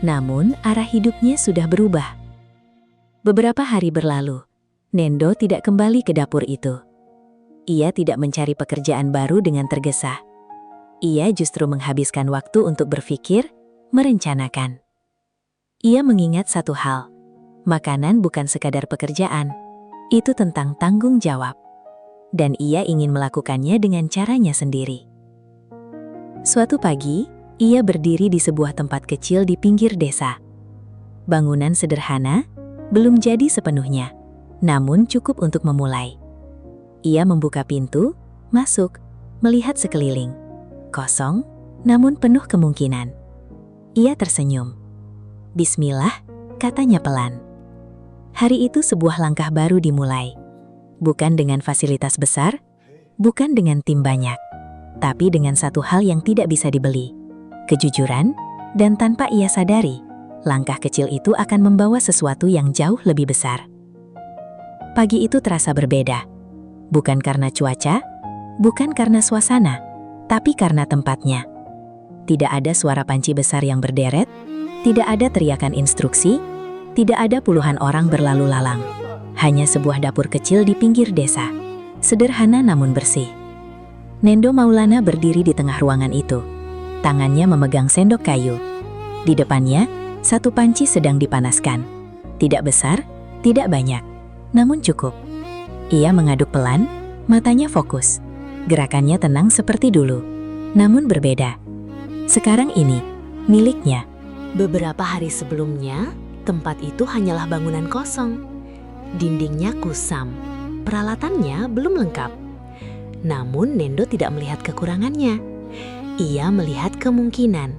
namun arah hidupnya sudah berubah. Beberapa hari berlalu, Nendo tidak kembali ke dapur itu. Ia tidak mencari pekerjaan baru dengan tergesa. Ia justru menghabiskan waktu untuk berpikir, merencanakan. Ia mengingat satu hal, makanan bukan sekadar pekerjaan, itu tentang tanggung jawab. Dan ia ingin melakukannya dengan caranya sendiri. Suatu pagi, ia berdiri di sebuah tempat kecil di pinggir desa. Bangunan sederhana, belum jadi sepenuhnya, namun cukup untuk memulai. Ia membuka pintu, masuk, melihat sekeliling. Kosong, namun penuh kemungkinan. Ia tersenyum. Bismillah, katanya pelan. Hari itu sebuah langkah baru dimulai. Bukan dengan fasilitas besar, bukan dengan tim banyak, tapi dengan satu hal yang tidak bisa dibeli. Kejujuran, dan tanpa ia sadari, langkah kecil itu akan membawa sesuatu yang jauh lebih besar. Pagi itu terasa berbeda. Bukan karena cuaca, bukan karena suasana, tapi karena tempatnya. Tidak ada suara panci besar yang berderet, tidak ada teriakan instruksi, tidak ada puluhan orang berlalu lalang. Hanya sebuah dapur kecil di pinggir desa. Sederhana namun bersih. Nendo Maulana berdiri di tengah ruangan itu. Tangannya memegang sendok kayu. Di depannya, satu panci sedang dipanaskan. Tidak besar, tidak banyak, namun cukup. Ia mengaduk pelan, matanya fokus. Gerakannya tenang seperti dulu, namun berbeda. Sekarang ini, miliknya. Beberapa hari sebelumnya, tempat itu hanyalah bangunan kosong. Dindingnya kusam, peralatannya belum lengkap. Namun Nendo tidak melihat kekurangannya. Ia melihat kemungkinan.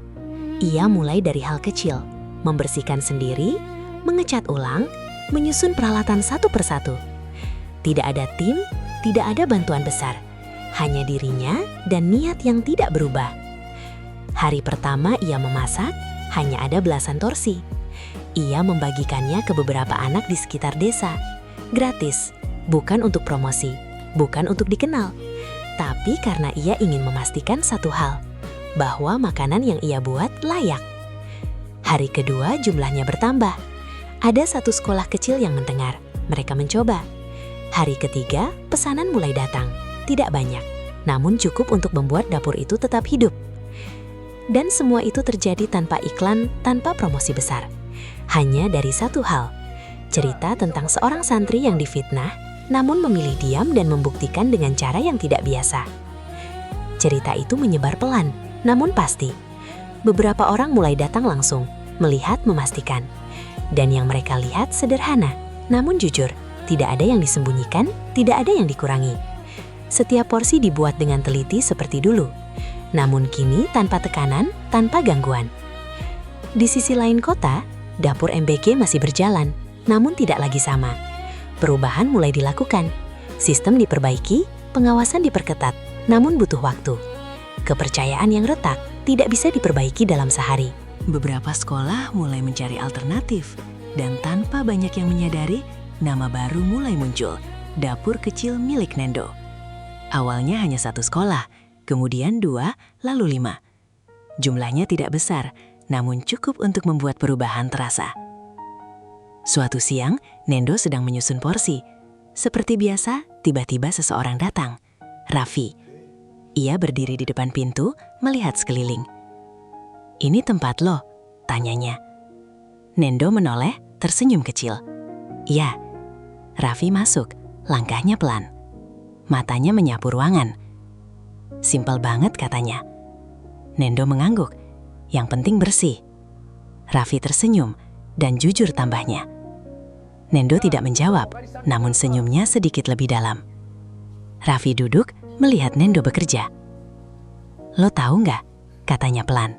Ia mulai dari hal kecil, membersihkan sendiri, mengecat ulang, menyusun peralatan satu persatu. Tidak ada tim, tidak ada bantuan besar. Hanya dirinya dan niat yang tidak berubah. Hari pertama ia memasak, hanya ada belasan torsi. Ia membagikannya ke beberapa anak di sekitar desa. Gratis, bukan untuk promosi, bukan untuk dikenal. Tapi karena ia ingin memastikan satu hal, bahwa makanan yang ia buat layak. Hari kedua jumlahnya bertambah. Ada satu sekolah kecil yang mendengar, mereka mencoba. Hari ketiga, pesanan mulai datang. Tidak banyak, namun cukup untuk membuat dapur itu tetap hidup. Dan semua itu terjadi tanpa iklan, tanpa promosi besar. Hanya dari satu hal, cerita tentang seorang santri yang difitnah, namun memilih diam dan membuktikan dengan cara yang tidak biasa. Cerita itu menyebar pelan, namun pasti. Beberapa orang mulai datang langsung, melihat, memastikan. Dan yang mereka lihat sederhana, namun jujur. Tidak ada yang disembunyikan, tidak ada yang dikurangi. Setiap porsi dibuat dengan teliti seperti dulu. Namun kini tanpa tekanan, tanpa gangguan. Di sisi lain kota, dapur MBG masih berjalan, namun tidak lagi sama. Perubahan mulai dilakukan. Sistem diperbaiki, pengawasan diperketat, namun butuh waktu. Kepercayaan yang retak tidak bisa diperbaiki dalam sehari. Beberapa sekolah mulai mencari alternatif, dan tanpa banyak yang menyadari, nama baru mulai muncul, dapur kecil milik Nendo. Awalnya hanya satu sekolah, kemudian 2, lalu 5. Jumlahnya tidak besar, namun cukup untuk membuat perubahan terasa. Suatu siang, Nendo sedang menyusun porsi. Seperti biasa, tiba-tiba seseorang datang. Raffi. Ia berdiri di depan pintu, melihat sekeliling. "Ini tempat lo?" tanyanya. Nendo menoleh, tersenyum kecil. "Iya." Raffi masuk, langkahnya pelan. Matanya menyapu ruangan. "Simpel banget," katanya. Nendo mengangguk. "Yang penting bersih." Raffi tersenyum, dan jujur tambahnya. Nendo tidak menjawab, namun senyumnya sedikit lebih dalam. Raffi duduk, melihat Nendo bekerja. "Lo tahu nggak?" katanya pelan.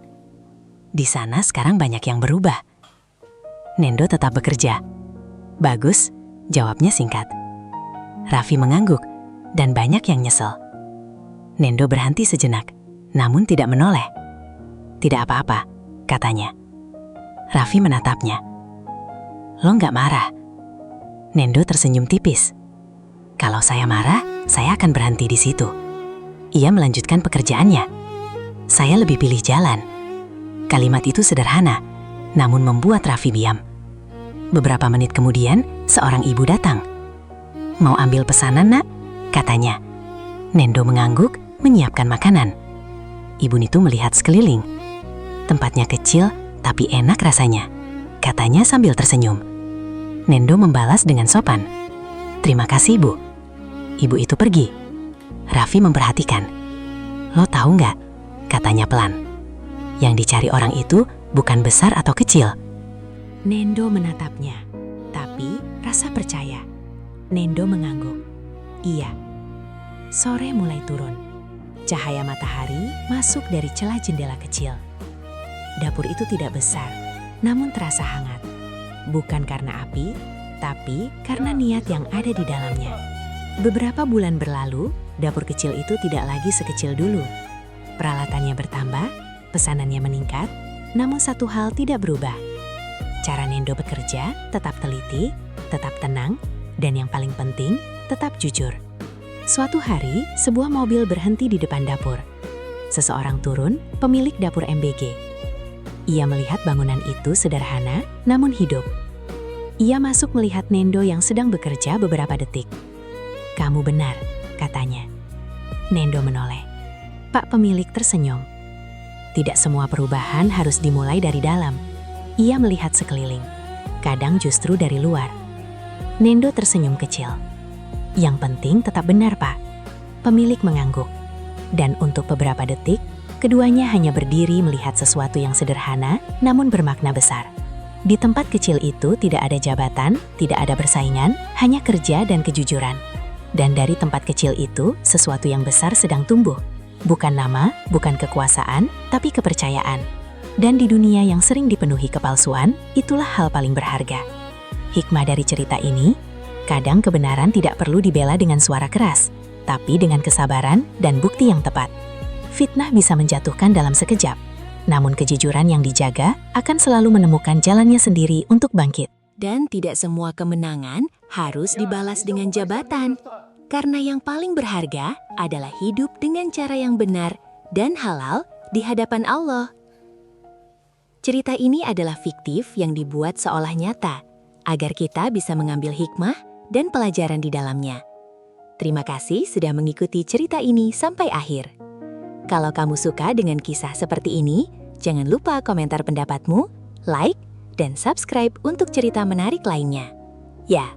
"Di sana sekarang banyak yang berubah." Nendo tetap bekerja. "Bagus," jawabnya singkat. Raffi mengangguk, dan banyak yang nyesel. Nendo berhenti sejenak, namun tidak menoleh. "Tidak apa-apa," katanya. Raffi menatapnya. "Lo nggak marah?" Nendo tersenyum tipis. "Kalau saya marah, saya akan berhenti di situ." Ia melanjutkan pekerjaannya. "Saya lebih pilih jalan." Kalimat itu sederhana, namun membuat Raffi diam. Beberapa menit kemudian, seorang ibu datang. "Mau ambil pesanan, Nak?" katanya. Nendo mengangguk, menyiapkan makanan. Ibu itu melihat sekeliling. "Tempatnya kecil, tapi enak rasanya," katanya sambil tersenyum. Nendo membalas dengan sopan. "Terima kasih, Bu." Ibu itu pergi. Raffi memperhatikan. "Lo tahu nggak?" katanya pelan. "Yang dicari orang itu bukan besar atau kecil." Nendo menatapnya, tapi rasa percaya. Nendo mengangguk. "Iya." Sore mulai turun. Cahaya matahari masuk dari celah jendela kecil. Dapur itu tidak besar, namun terasa hangat. Bukan karena api, tapi karena niat yang ada di dalamnya. Beberapa bulan berlalu, dapur kecil itu tidak lagi sekecil dulu. Peralatannya bertambah, pesanannya meningkat, namun satu hal tidak berubah. Cara Nendo bekerja tetap teliti, tetap tenang, dan yang paling penting, tetap jujur. Suatu hari, sebuah mobil berhenti di depan dapur. Seseorang turun, pemilik dapur MBG. Ia melihat bangunan itu sederhana, namun hidup. Ia masuk melihat Nendo yang sedang bekerja beberapa detik. "Kamu benar," katanya. Nendo menoleh. Pak pemilik tersenyum. Tidak semua perubahan harus dimulai dari dalam. Ia melihat sekeliling. Kadang justru dari luar. Nendo tersenyum kecil. "Yang penting tetap benar, Pak." Pemilik mengangguk. Dan untuk beberapa detik, keduanya hanya berdiri melihat sesuatu yang sederhana, namun bermakna besar. Di tempat kecil itu tidak ada jabatan, tidak ada persaingan, hanya kerja dan kejujuran. Dan dari tempat kecil itu, sesuatu yang besar sedang tumbuh. Bukan nama, bukan kekuasaan, tapi kepercayaan. Dan di dunia yang sering dipenuhi kepalsuan, itulah hal paling berharga. Hikmah dari cerita ini, kadang kebenaran tidak perlu dibela dengan suara keras, tapi dengan kesabaran dan bukti yang tepat. Fitnah bisa menjatuhkan dalam sekejap, namun kejujuran yang dijaga akan selalu menemukan jalannya sendiri untuk bangkit. Dan tidak semua kemenangan harus dibalas dengan jabatan. Karena yang paling berharga adalah hidup dengan cara yang benar dan halal di hadapan Allah. Cerita ini adalah fiktif yang dibuat seolah nyata, agar kita bisa mengambil hikmah dan pelajaran di dalamnya. Terima kasih sudah mengikuti cerita ini sampai akhir. Kalau kamu suka dengan kisah seperti ini, jangan lupa komentar pendapatmu, like, dan subscribe untuk cerita menarik lainnya. Ya,